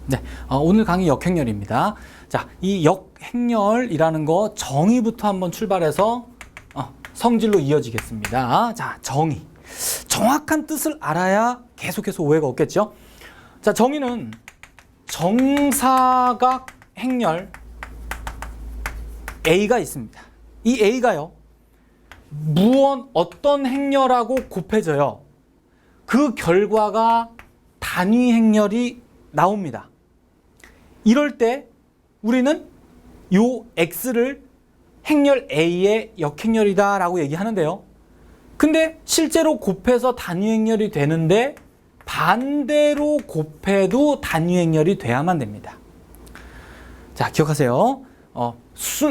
네, 오늘 강의 역행렬입니다. 자, 이 역행렬이라는 거 정의부터 한번 출발해서 성질로 이어지겠습니다. 자, 정의. 정확한 뜻을 알아야 계속해서 오해가 없겠죠? 자, 정의는 정사각 행렬 A가 있습니다. 이 A가요, 어떤 행렬하고 곱해져요. 그 결과가 단위 행렬이 나옵니다. 이럴 때 우리는 요 X를 행렬 A의 역행렬이다 라고 얘기하는데요. 근데 실제로 곱해서 단위 행렬이 되는데 반대로 곱해도 단위 행렬이 돼야만 됩니다. 자, 기억하세요.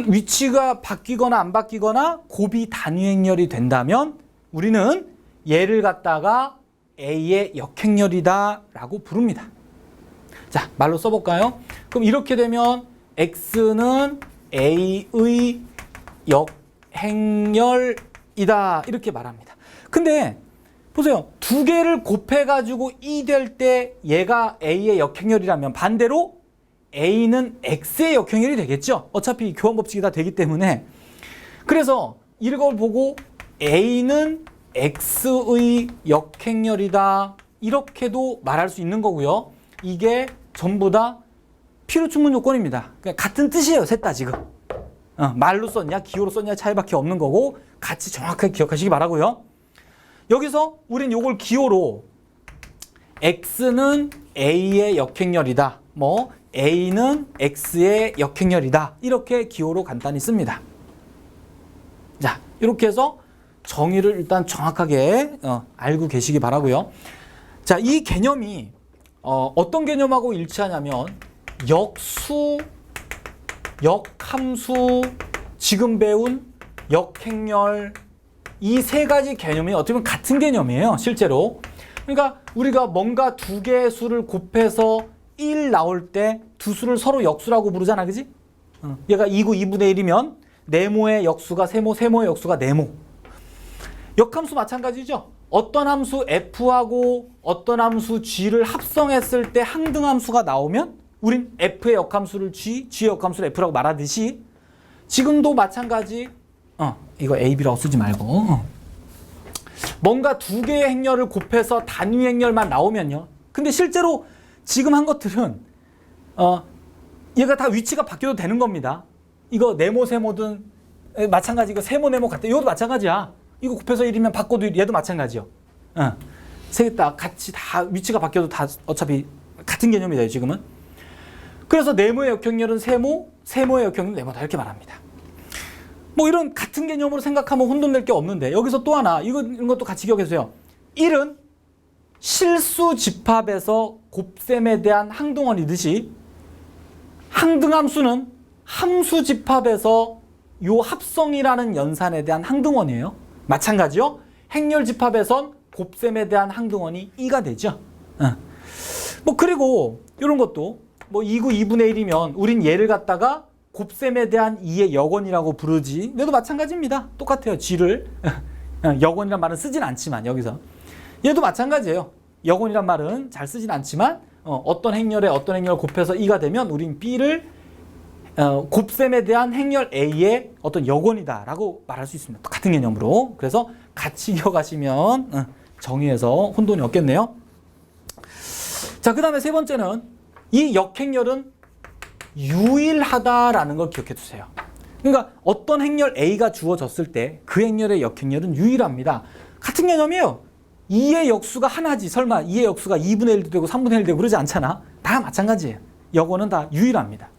위치가 바뀌거나 안 바뀌거나 곱이 단위 행렬이 된다면 우리는 얘를 갖다가 A의 역행렬이다 라고 부릅니다. 자, 말로 써볼까요? 그럼 이렇게 되면 X는 A의 역행렬이다 이렇게 말합니다. 근데 보세요. 두 개를 곱해가지고 2 될 때 얘가 A의 역행렬이라면 반대로 A는 X의 역행렬이 되겠죠. 어차피 교환 법칙이 다 되기 때문에. 그래서 이걸 보고 A는 X의 역행렬이다 이렇게도 말할 수 있는 거고요. 이게 전부 다 필요충분 요건입니다. 그러니까 같은 뜻이에요. 셋 다 지금. 말로 썼냐 기호로 썼냐 차이밖에 없는 거고 같이 정확하게 기억하시기 바라고요. 여기서 우린 요걸 기호로 X는 A의 역행렬이다. A는 X의 역행렬이다. 이렇게 기호로 간단히 씁니다. 자, 이렇게 해서 정의를 일단 정확하게 알고 계시기 바라고요. 자, 이 개념이 어떤 개념하고 일치하냐면 역수, 역함수, 지금 배운 역행렬 이 세 가지 개념이 어떻게 보면 같은 개념이에요. 실제로. 그러니까 우리가 뭔가 두 개의 수를 곱해서 1 나올 때 두 수를 서로 역수라고 부르잖아. 그지? 얘가 2구 2분의 1이면 네모의 역수가 세모, 세모의 역수가 네모. 역함수 마찬가지죠. 어떤 함수 F하고 어떤 함수 G를 합성했을 때 항등함수가 나오면 우린 F의 역함수를 G, G의 역함수를 F라고 말하듯이 지금도 마찬가지. 이거 A, B라고 쓰지 말고 뭔가 두 개의 행렬을 곱해서 단위 행렬만 나오면요. 근데 실제로 지금 한 것들은 얘가 다 위치가 바뀌어도 되는 겁니다. 이거 네모, 세모든 마찬가지. 이거 세모, 네모 같아. 이것도 마찬가지야. 이거 곱해서 1이면 바꿔도 얘도 마찬가지요. 세 개 다 같이 다 위치가 바뀌어도 다 어차피 같은 개념이 돼요, 지금은. 그래서 네모의 역행렬은 세모, 세모의 역행렬은 네모다 이렇게 말합니다. 이런 같은 개념으로 생각하면 혼돈될 게 없는데 여기서 또 하나 이런 것도 같이 기억해주세요. 1은 실수 집합에서 곱셈에 대한 항등원이듯이 항등함수는 함수 집합에서 요 합성이라는 연산에 대한 항등원이에요. 마찬가지요. 행렬 집합에선 곱셈에 대한 항등원이 2가 되죠. 그리고 이런 것도 2구 2분의 1이면 우린 얘를 갖다가 곱셈에 대한 2의 역원이라고 부르지. 얘도 마찬가지입니다. 똑같아요. G를 역원이란 말은 쓰진 않지만 여기서 얘도 마찬가지예요. 역원이란 말은 잘 쓰진 않지만 어떤 행렬에 어떤 행렬을 곱해서 2가 되면 우린 B를 곱셈에 대한 행렬 A의 어떤 역원이다 라고 말할 수 있습니다. 같은 개념으로. 그래서 같이 기억하시면 정의에서 혼돈이 없겠네요. 자, 그 다음에 세 번째는 이 역행렬은 유일하다라는 걸 기억해 두세요. 그러니까 어떤 행렬 A가 주어졌을 때 그 행렬의 역행렬은 유일합니다. 같은 개념이에요. 2의 역수가 하나지. 설마 2의 역수가 2분의 1도 되고 3분의 1도 되고 그러지 않잖아. 다 마찬가지예요. 역원은 다 유일합니다.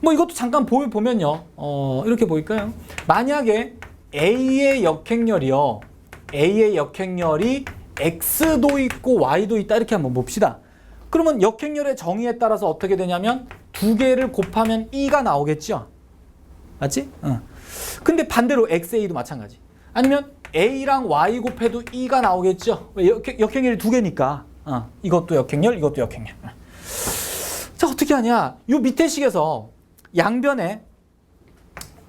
이것도 잠깐 보면요. 이렇게 보일까요? 만약에 A의 역행렬이요. A의 역행렬이 X도 있고 Y도 있다. 이렇게 한번 봅시다. 그러면 역행렬의 정의에 따라서 어떻게 되냐면 두 개를 곱하면 2가 나오겠죠? 맞지? 근데 반대로 XA도 마찬가지. 아니면 A랑 Y 곱해도 2가 나오겠죠? 역행렬이 두 개니까. 이것도 역행렬, 이것도 역행렬. 자, 어떻게 하냐? 요 밑에 식에서 양변에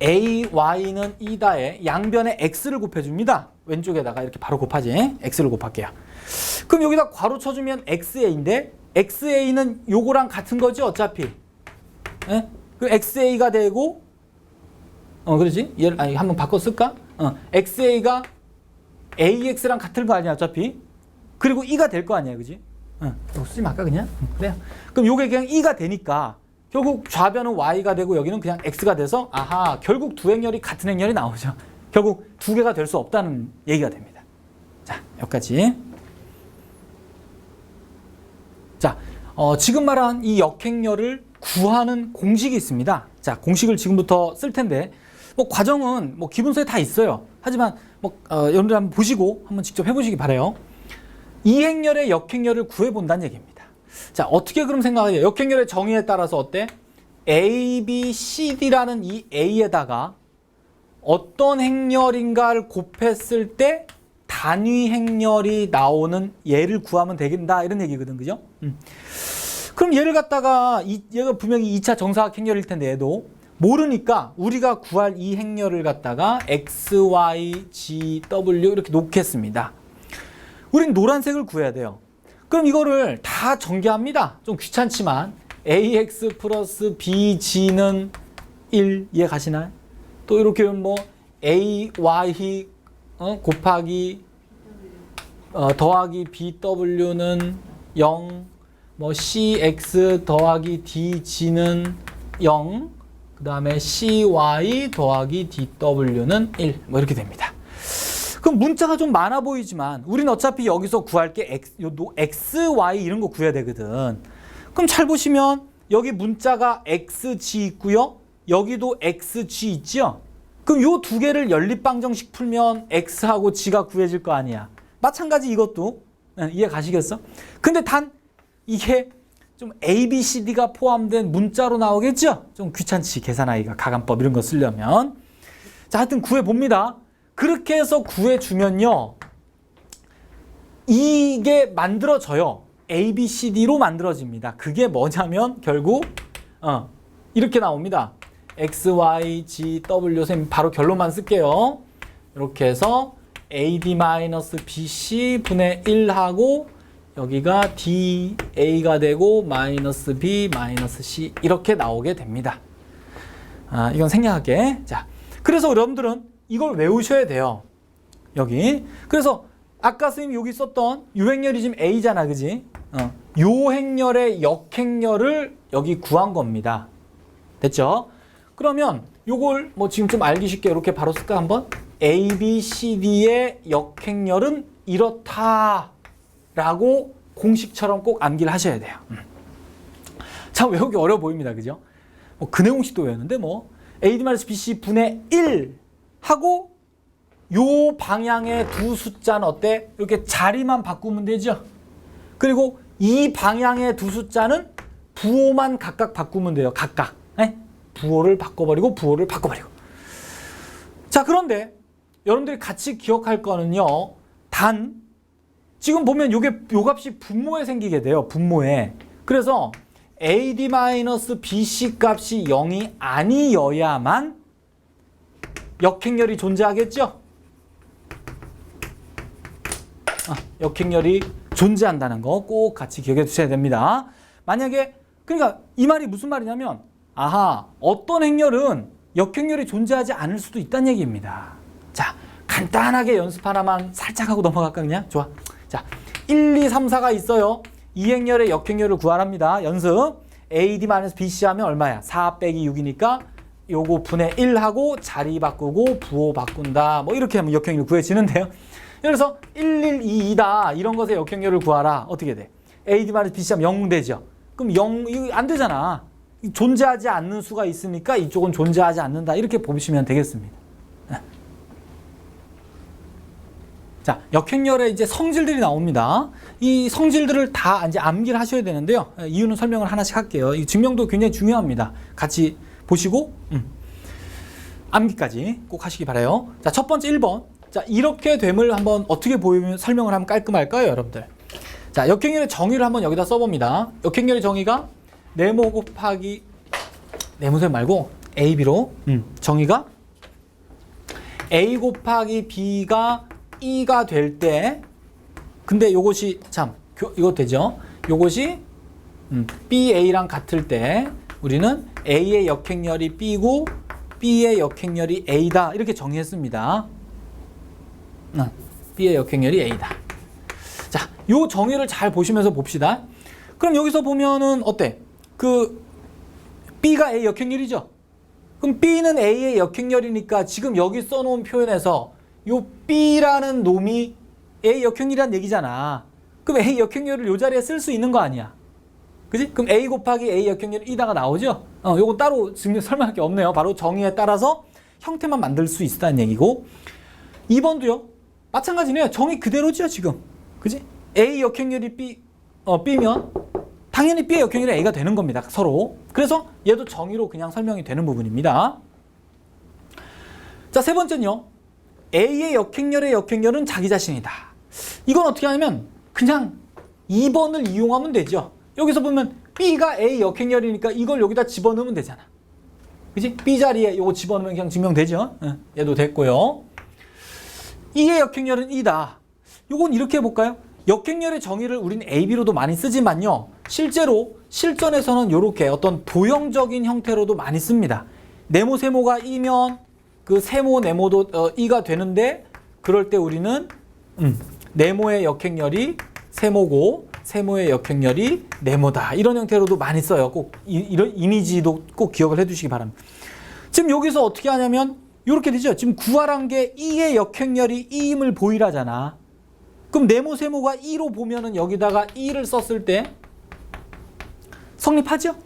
A, Y는 2다에 양변에 X를 곱해줍니다. 왼쪽에다가 이렇게 바로 곱하지. X를 곱할게요. 그럼 여기다 괄호 쳐주면 XA인데 XA는 요거랑 같은 거지 어차피. 예? 그 XA가 되고 그러지? 얘를 한번 바꿔 쓸까? XA가 AX랑 같은 거 아니야 어차피. 그리고 E가 될 거 아니야, 그지? 이거 쓰지 말까 그냥? 그래요. 그럼 요게 그냥 E가 되니까 결국 좌변은 Y가 되고 여기는 그냥 X가 돼서 아하, 결국 두 행렬이 같은 행렬이 나오죠. 결국 두 개가 될 수 없다는 얘기가 됩니다. 자, 여기까지. 자, 지금 말한 이 역행렬을 구하는 공식이 있습니다. 자, 공식을 지금부터 쓸 텐데 뭐 과정은 뭐 기본서에 다 있어요. 하지만 뭐 여러분들 한번 보시고 한번 직접 해보시기 바라요. 이 행렬의 역행렬을 구해본다는 얘기입니다. 자, 어떻게 그럼 생각해요? 역행렬의 정의에 따라서 어때? A, B, C, D라는 이 A에다가 어떤 행렬인가를 곱했을 때 단위 행렬이 나오는 얘를 구하면 되겠다 이런 얘기거든, 그죠? 그럼 얘를 갖다가 얘가 분명히 2차 정사각 행렬일 텐데 얘도 모르니까 우리가 구할 이 행렬을 갖다가 X, Y, G, W 이렇게 놓겠습니다. 우린 노란색을 구해야 돼요. 그럼 이거를 다 전개합니다. 좀 귀찮지만 AX 플러스 BG는 1 이해 가시나요? 또 이렇게 뭐 AY 곱하기 더하기 BW는 0, 뭐 CX 더하기 DG는 0, 그 다음에 CY 더하기 DW는 1, 뭐 이렇게 됩니다. 그럼 문자가 좀 많아 보이지만 우리는 어차피 여기서 구할 게 X, Y 이런 거 구해야 되거든. 그럼 잘 보시면 여기 문자가 XG 있고요. 여기도 XG 있죠? 그럼 요 두 개를 연립방정식 풀면 X하고 G가 구해질 거 아니야. 마찬가지 이것도 이해 가시겠어? 근데 단 이게 좀 A, B, C, D가 포함된 문자로 나오겠죠? 좀 귀찮지, 계산하기가 가간법 이런 거 쓰려면. 자, 하여튼 구해봅니다. 그렇게 해서 구해주면요. 이게 만들어져요. A, B, C, D로 만들어집니다. 그게 뭐냐면 결국 이렇게 나옵니다. X, Y, G, W 쌤 바로 결론만 쓸게요. 이렇게 해서 AD-BC 분의 1하고 여기가 DA가 되고 마이너스 B, 마이너스 C 이렇게 나오게 됩니다. 이건 생략할게. 자, 그래서 여러분들은 이걸 외우셔야 돼요. 여기. 그래서 아까 선생님이 여기 썼던 요 행렬이 지금 A잖아, 그지? 요 행렬의 역행렬을 여기 구한 겁니다. 됐죠? 그러면 요걸 뭐 지금 좀 알기 쉽게 이렇게 바로 쓸까 한번? A, B, C, D의 역행렬은 이렇다라고 공식처럼 꼭 암기를 하셔야 돼요. 참 외우기 어려워 보입니다, 그죠? 뭐 근해공식도 외웠는데 뭐 AD-BC 분의 1 하고 요 방향의 두 숫자는 어때? 이렇게 자리만 바꾸면 되죠. 그리고 이 방향의 두 숫자는 부호만 각각 바꾸면 돼요. 각각. 네? 부호를 바꿔버리고 부호를 바꿔버리고. 자, 그런데 여러분들이 같이 기억할 거는요. 단 지금 보면 요 값이 분모에 생기게 돼요. 분모에. 그래서 AD-BC 값이 0이 아니어야만 역행렬이 존재하겠죠? 역행렬이 존재한다는 거 꼭 같이 기억해 두셔야 됩니다. 만약에 그러니까 이 말이 무슨 말이냐면 아하, 어떤 행렬은 역행렬이 존재하지 않을 수도 있다는 얘기입니다. 자, 간단하게 연습 하나만 살짝 하고 넘어갈까 그냥? 좋아. 자, 1, 2, 3, 4가 있어요. 이 행렬의 역행렬을 구하랍니다. 연습. AD-BC 하면 얼마야? 4 빼기 6이니까 요거 분의 1하고 자리 바꾸고 부호 바꾼다. 뭐 이렇게 하면 역행렬 구해지는데요. 그래서 1, 1, 2, 2다. 이런 것의 역행렬을 구하라. 어떻게 돼? AD-BC 하면 0 되죠. 그럼 0, 이거 안 되잖아. 존재하지 않는 수가 있으니까 이쪽은 존재하지 않는다. 이렇게 보시면 되겠습니다. 자, 역행렬의 이제 성질들이 나옵니다. 이 성질들을 다 이제 암기를 하셔야 되는데요. 이유는 설명을 하나씩 할게요. 이 증명도 굉장히 중요합니다. 같이 보시고 암기까지 꼭 하시기 바라요. 자, 첫 번째 1번. 자, 이렇게 됨을 한번 어떻게 보이면 설명을 하면 깔끔할까요, 여러분들? 자, 역행렬의 정의를 한번 여기다 써봅니다. 역행렬의 정의가 네모 곱하기 네모셈 말고 AB로 정의가 A 곱하기 B가 E가 될 때 근데 요것이 참 이거 되죠? 요것이 BA랑 같을 때 우리는 A의 역행렬이 B고 B의 역행렬이 A다 이렇게 정의했습니다. B의 역행렬이 A다. 자, 요 정의를 잘 보시면서 봅시다. 그럼 여기서 보면은 어때? 그 B가 A 역행렬이죠. 그럼 B는 A의 역행렬이니까 지금 여기 써놓은 표현에서 요 B라는 놈이 A 역행렬이란 얘기잖아. 그럼 A 역행렬을 요 자리에 쓸 수 있는 거 아니야? 그지? 그럼 A 곱하기 A 역행렬 E다가 나오죠? 요건 따로 설명할 게 없네요. 바로 정의에 따라서 형태만 만들 수 있다는 얘기고 2번도요. 마찬가지네요. 정의 그대로죠, 지금. 그지? A 역행렬이 B면 당연히 B의 역행렬이 A가 되는 겁니다. 서로. 그래서 얘도 정의로 그냥 설명이 되는 부분입니다. 자, 세 번째는요. A의 역행렬은 자기 자신이다. 이건 어떻게 하냐면 그냥 2번을 이용하면 되죠. 여기서 보면 B가 A 역행렬이니까 이걸 여기다 집어넣으면 되잖아. 그지? B 자리에 이거 집어넣으면 그냥 증명되죠. 얘도 됐고요. E의 역행렬은 E다. 요건 이렇게 해볼까요? 역행렬의 정의를 우리는 AB로도 많이 쓰지만요. 실제로 실전에서는 이렇게 어떤 도형적인 형태로도 많이 씁니다. 네모 세모가 E면 그 세모 네모도 E가 되는데 그럴 때 우리는 네모의 역행렬이 세모고 세모의 역행렬이 네모다. 이런 형태로도 많이 써요. 꼭 이런 이미지도 꼭 기억을 해두시기 바랍니다. 지금 여기서 어떻게 하냐면 이렇게 되죠. 지금 구하란 게 E의 역행렬이 E임을 보이라잖아. 그럼 네모 세모가 E로 보면은 여기다가 E를 썼을 때 성립하죠?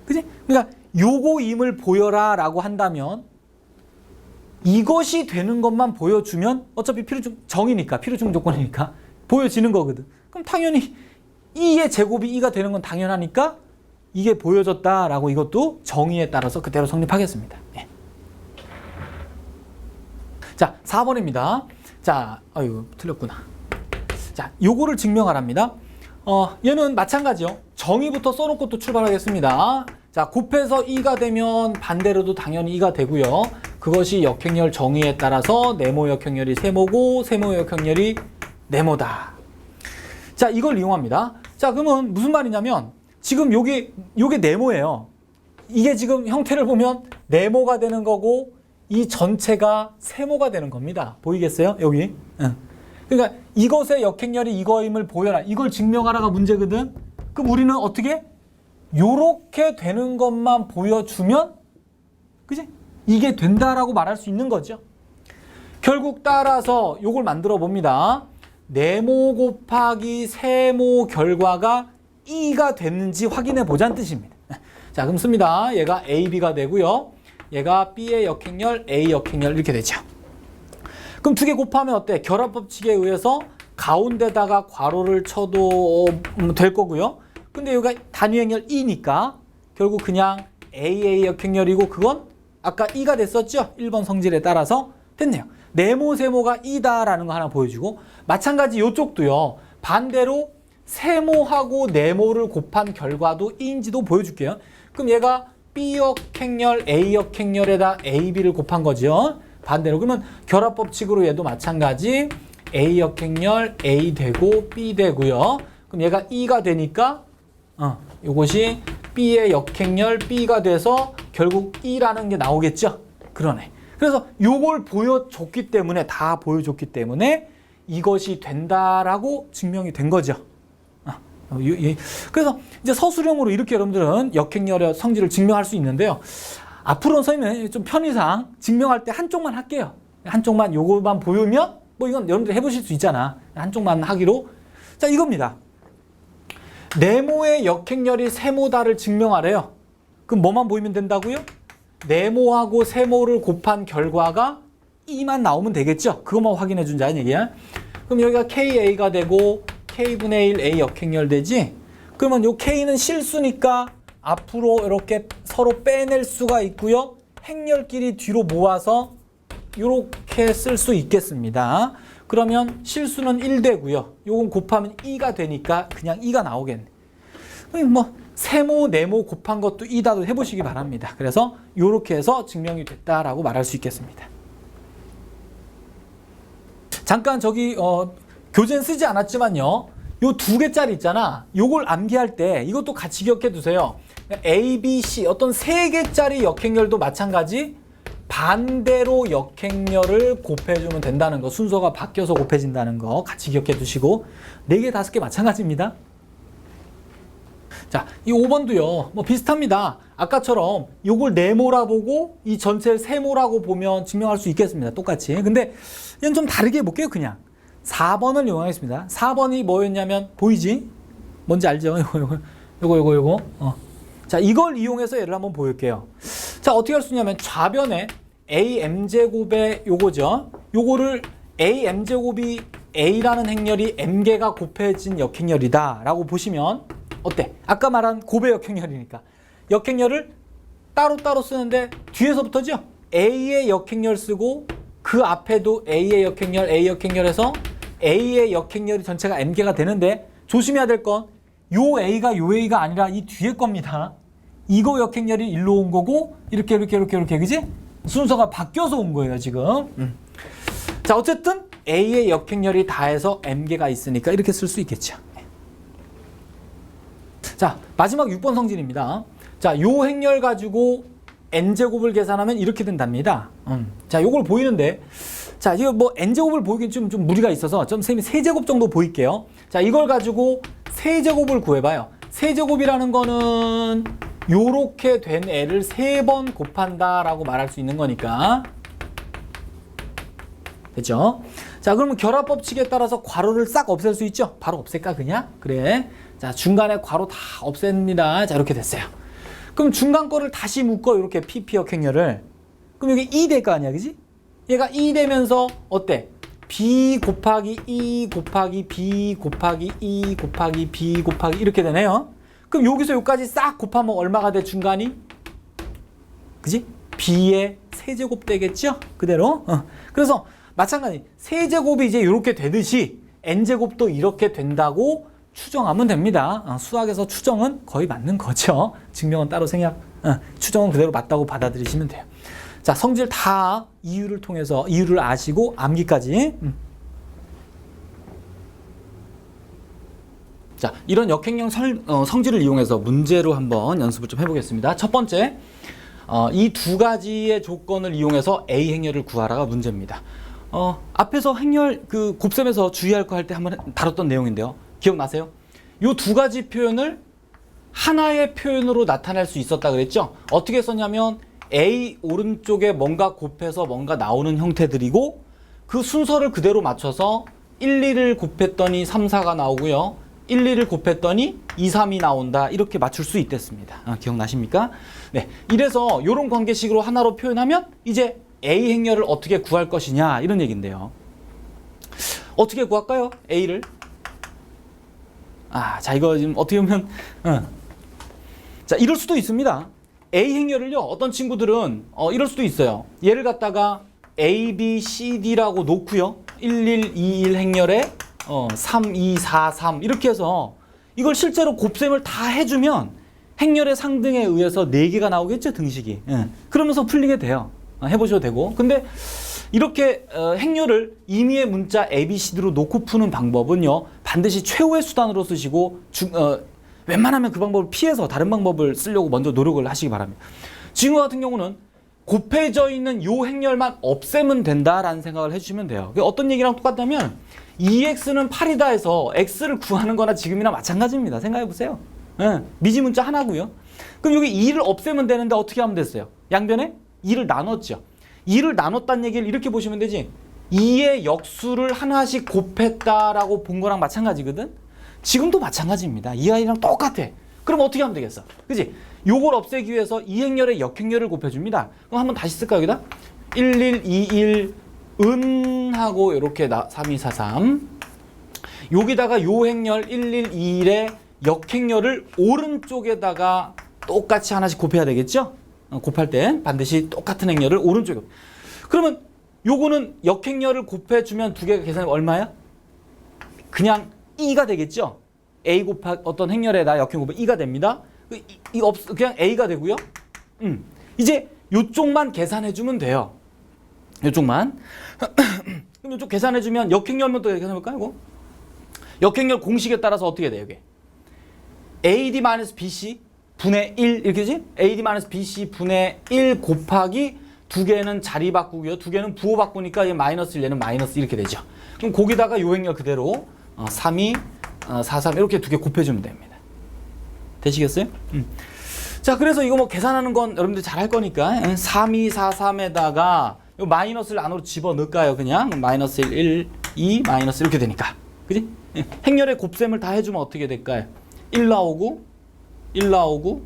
그지? 그러니까 요거임을 보여라 라고 한다면 이것이 되는 것만 보여주면 어차피 정이니까 필요중 조건이니까 보여지는 거거든. 그럼 당연히 E의 제곱이 E가 되는 건 당연하니까 이게 보여졌다라고 이것도 정의에 따라서 그대로 성립하겠습니다. 네. 자, 4번입니다. 자, 아유, 틀렸구나. 자, 요거를 증명하랍니다. 얘는 마찬가지요. 정의부터 써놓고 또 출발하겠습니다. 자, 곱해서 E가 되면 반대로도 당연히 E가 되고요. 그것이 역행렬 정의에 따라서 네모 역행렬이 세모고 세모 역행렬이 네모다. 자, 이걸 이용합니다. 자, 그러면 무슨 말이냐면 지금 요게 네모예요. 이게 지금 형태를 보면 네모가 되는 거고 이 전체가 세모가 되는 겁니다. 보이겠어요? 여기. 그러니까 이것의 역행렬이 이거임을 보여라. 이걸 증명하라가 문제거든. 그럼 우리는 어떻게? 요렇게 되는 것만 보여주면 그지? 이게 된다라고 말할 수 있는 거죠. 결국 따라서 요걸 만들어 봅니다. 네모 곱하기 세모 결과가 E가 됐는지 확인해 보자는 뜻입니다. 자, 그럼 씁니다. 얘가 AB가 되고요. 얘가 B의 역행렬, A 역행렬 이렇게 되죠. 그럼 두 개 곱하면 어때? 결합법칙에 의해서 가운데다가 괄호를 쳐도 될 거고요. 근데 여기가 단위행렬 E니까 결국 그냥 AA 역행렬이고 그건 아까 E가 됐었죠? 1번 성질에 따라서 됐네요. 네모 세모가 E다라는 거 하나 보여주고 마찬가지 이쪽도요. 반대로 세모하고 네모를 곱한 결과도 E인지도 보여줄게요. 그럼 얘가 B 역행렬, A 역행렬에다 AB를 곱한 거죠. 반대로 그러면 결합법칙으로 얘도 마찬가지 A 역행렬 A 되고 B 되고요. 그럼 얘가 E가 되니까 이것이 B의 역행렬 B가 돼서 결국 E라는 게 나오겠죠. 그러네. 그래서 요걸 보여줬기 때문에 다 보여줬기 때문에 이것이 된다라고 증명이 된 거죠. 그래서 이제 서술형으로 이렇게 여러분들은 역행렬의 성질을 증명할 수 있는데요. 앞으로는 선생님은 좀 편의상 증명할 때 한쪽만 할게요. 한쪽만 요거만 보이면 뭐 이건 여러분들 해보실 수 있잖아. 한쪽만 하기로. 자, 이겁니다. 네모의 역행렬이 세모다를 증명하래요. 그럼 뭐만 보이면 된다고요? 네모하고 세모를 곱한 결과가 E만 나오면 되겠죠? 그것만 확인해 준다는 얘기야. 그럼 여기가 KA가 되고 K분의 1 A 역행렬 되지? 그러면 요 K는 실수니까 앞으로 이렇게 서로 빼낼 수가 있고요. 행렬끼리 뒤로 모아서 이렇게 쓸 수 있겠습니다. 그러면 실수는 1 되고요. 요건 곱하면 2가 되니까 그냥 2가 나오겠네. 뭐 세모, 네모 곱한 것도 2다도 해보시기 바랍니다. 그래서 이렇게 해서 증명이 됐다라고 말할 수 있겠습니다. 잠깐 저기 교재는 쓰지 않았지만요. 요 두 개짜리 있잖아. 요걸 암기할 때 이것도 같이 기억해 두세요. A, B, C 어떤 세 개짜리 역행렬도 마찬가지 반대로 역행렬을 곱해주면 된다는 거, 순서가 바뀌어서 곱해진다는 거 같이 기억해 두시고 4개, 5개 마찬가지입니다. 자, 이 5번도요. 뭐 비슷합니다. 아까처럼 요걸 네모라 보고 이 전체를 세모라고 보면 증명할 수 있겠습니다. 똑같이. 근데 얘는 좀 다르게 해볼게요. 그냥 4번을 이용하겠습니다. 4번이 뭐였냐면 보이지? 뭔지 알죠? 요거. 자, 이걸 이용해서 얘를 한번 보여볼게요. 자, 어떻게 할 수 있냐면 좌변에 am제곱의 요거죠. 요거를 am제곱이 a라는 행렬이 m개가 곱해진 역행렬이다 라고 보시면 어때? 아까 말한 곱의 역행렬이니까 역행렬을 따로따로 쓰는데 뒤에서부터죠. a의 역행렬 쓰고 그 앞에도 a의 역행렬, a 역행렬에서 a의 역행렬이 전체가 m개가 되는데 조심해야 될 건 요 a가 요 a가 아니라 이 뒤에 겁니다. 이거 역행렬이 일로 온 거고 이렇게 그지? 순서가 바뀌어서 온 거예요 지금. 자, 어쨌든 a의 역행렬이 다해서 m개가 있으니까 이렇게 쓸 수 있겠죠. 자, 마지막 6번 성질입니다. 자, 요 행렬 가지고 n제곱을 계산하면 이렇게 된답니다. 자, 요걸 보이는데 자, 이거 뭐 n제곱을 보이긴 좀 무리가 있어서 좀 쌤이 세제곱 정도 보일게요. 자, 이걸 가지고 세제곱을 구해봐요. 세제곱이라는 거는 요렇게 된 애를 3번 곱한다 라고 말할 수 있는 거니까. 됐죠? 자, 그러면 결합 법칙에 따라서 괄호를 싹 없앨 수 있죠? 바로 없앨까 그냥? 그래. 자, 중간에 괄호 다 없앱니다. 자, 이렇게 됐어요. 그럼 중간 거를 다시 묶어. 이렇게 PP 역행렬을. 그럼 여기 2 될 거 아니야, 그지? 얘가 2 되면서 어때? B 곱하기 E 곱하기 B 곱하기 E 곱하기 B 곱하기 이렇게 되네요. 그럼 여기서 여기까지 싹 곱하면 얼마가 돼, 중간이? 그지? B의 세제곱 되겠죠? 그대로. 그래서 마찬가지 세제곱이 이제 이렇게 되듯이 n제곱도 이렇게 된다고 추정하면 됩니다. 수학에서 추정은 거의 맞는 거죠. 증명은 따로 추정은 그대로 맞다고 받아들이시면 돼요. 자, 성질 다 이유를 통해서 이유를 아시고 암기까지. 자, 이런 역행령 성질을 이용해서 문제로 한번 연습을 좀 해보겠습니다. 첫 번째, 이 두 가지의 조건을 이용해서 A 행렬을 구하라가 문제입니다. 앞에서 행렬 곱셈에서 주의할 거 할 때 한번 다뤘던 내용인데요. 기억나세요? 이 두 가지 표현을 하나의 표현으로 나타낼 수 있었다 그랬죠? 어떻게 썼냐면 A 오른쪽에 뭔가 곱해서 뭔가 나오는 형태들이고 그 순서를 그대로 맞춰서 1, 2를 곱했더니 3, 4가 나오고요. 1, 2를 곱했더니 2, 3이 나온다. 이렇게 맞출 수 있댔습니다. 기억나십니까? 네, 이래서 이런 관계식으로 하나로 표현하면 이제 A 행렬을 어떻게 구할 것이냐 이런 얘기인데요. 어떻게 구할까요? A를? 자, 이거 지금 어떻게 보면 자, 이럴 수도 있습니다. A 행렬을요, 어떤 친구들은 이럴 수도 있어요. 얘를 갖다가 A, B, C, D라고 놓고요. 1, 1, 2, 1 행렬에 3, 2, 4, 3 이렇게 해서 이걸 실제로 곱셈을 다 해주면 행렬의 상등에 의해서 4개가 나오겠죠, 등식이. 그러면서 풀리게 돼요. 해보셔도 되고. 근데 이렇게 행렬을 임의의 문자 A, B, C, D로 놓고 푸는 방법은요, 반드시 최후의 수단으로 쓰시고 웬만하면 그 방법을 피해서 다른 방법을 쓰려고 먼저 노력을 하시기 바랍니다. 지금 같은 경우는 곱해져 있는 요 행렬만 없애면 된다라는 생각을 해주시면 돼요. 어떤 얘기랑 똑같다면 2x는 8이다 해서 x를 구하는 거나 지금이나 마찬가지입니다. 생각해 보세요. 미지 문자 하나고요. 그럼 여기 2를 없애면 되는데 어떻게 하면 됐어요? 양변에 2를 나눴죠. 2를 나눴다는 얘기를 이렇게 보시면 되지. 2의 역수를 하나씩 곱했다라고 본 거랑 마찬가지거든. 지금도 마찬가지입니다. 이 아이랑 똑같아. 그럼 어떻게 하면 되겠어? 그지? 요걸 없애기 위해서 이 행렬의 역행렬을 곱해줍니다. 그럼 한번 다시 쓸까 여기다? 1, 1, 2, 1 하고 이렇게 3, 2, 4, 3 여기다가 요 행렬 1, 1, 2, 1의 역행렬을 오른쪽에다가 똑같이 하나씩 곱해야 되겠죠? 곱할 때 반드시 똑같은 행렬을 오른쪽에. 그러면 요거는 역행렬을 곱해주면 두 개가 계산이 얼마야? 그냥 2가 되겠죠? A 곱하기 어떤 행렬에다 역행 곱하기 2가 됩니다. 그냥 A가 되고요. 이제 요쪽만 계산해주면 돼요. 요쪽만. 그럼 요쪽 계산해주면 역행열면 또 계산해볼까요? 이거? 역행렬 공식에 따라서 어떻게 돼요, 이게? AD-BC 분의 1 이렇게 되지? AD-BC 분의 1 곱하기 두 개는 자리 바꾸고요. 두 개는 부호 바꾸니까 얘 마이너스 1, 얘는 마이너스 이렇게 되죠. 그럼 거기다가 요 행렬 그대로 3, 2, 4, 3 이렇게 두 개 곱해주면 됩니다. 되시겠어요? 자, 그래서 이거 뭐 계산하는 건 여러분들 잘 할 거니까 3, 2, 4, 3에다가 요 마이너스를 안으로 집어넣을까요? 그냥 마이너스 1, 1, 2, 마이너스 이렇게 되니까. 그지? 행렬의 곱셈을 다 해주면 어떻게 될까요? 1 나오고 1 나오고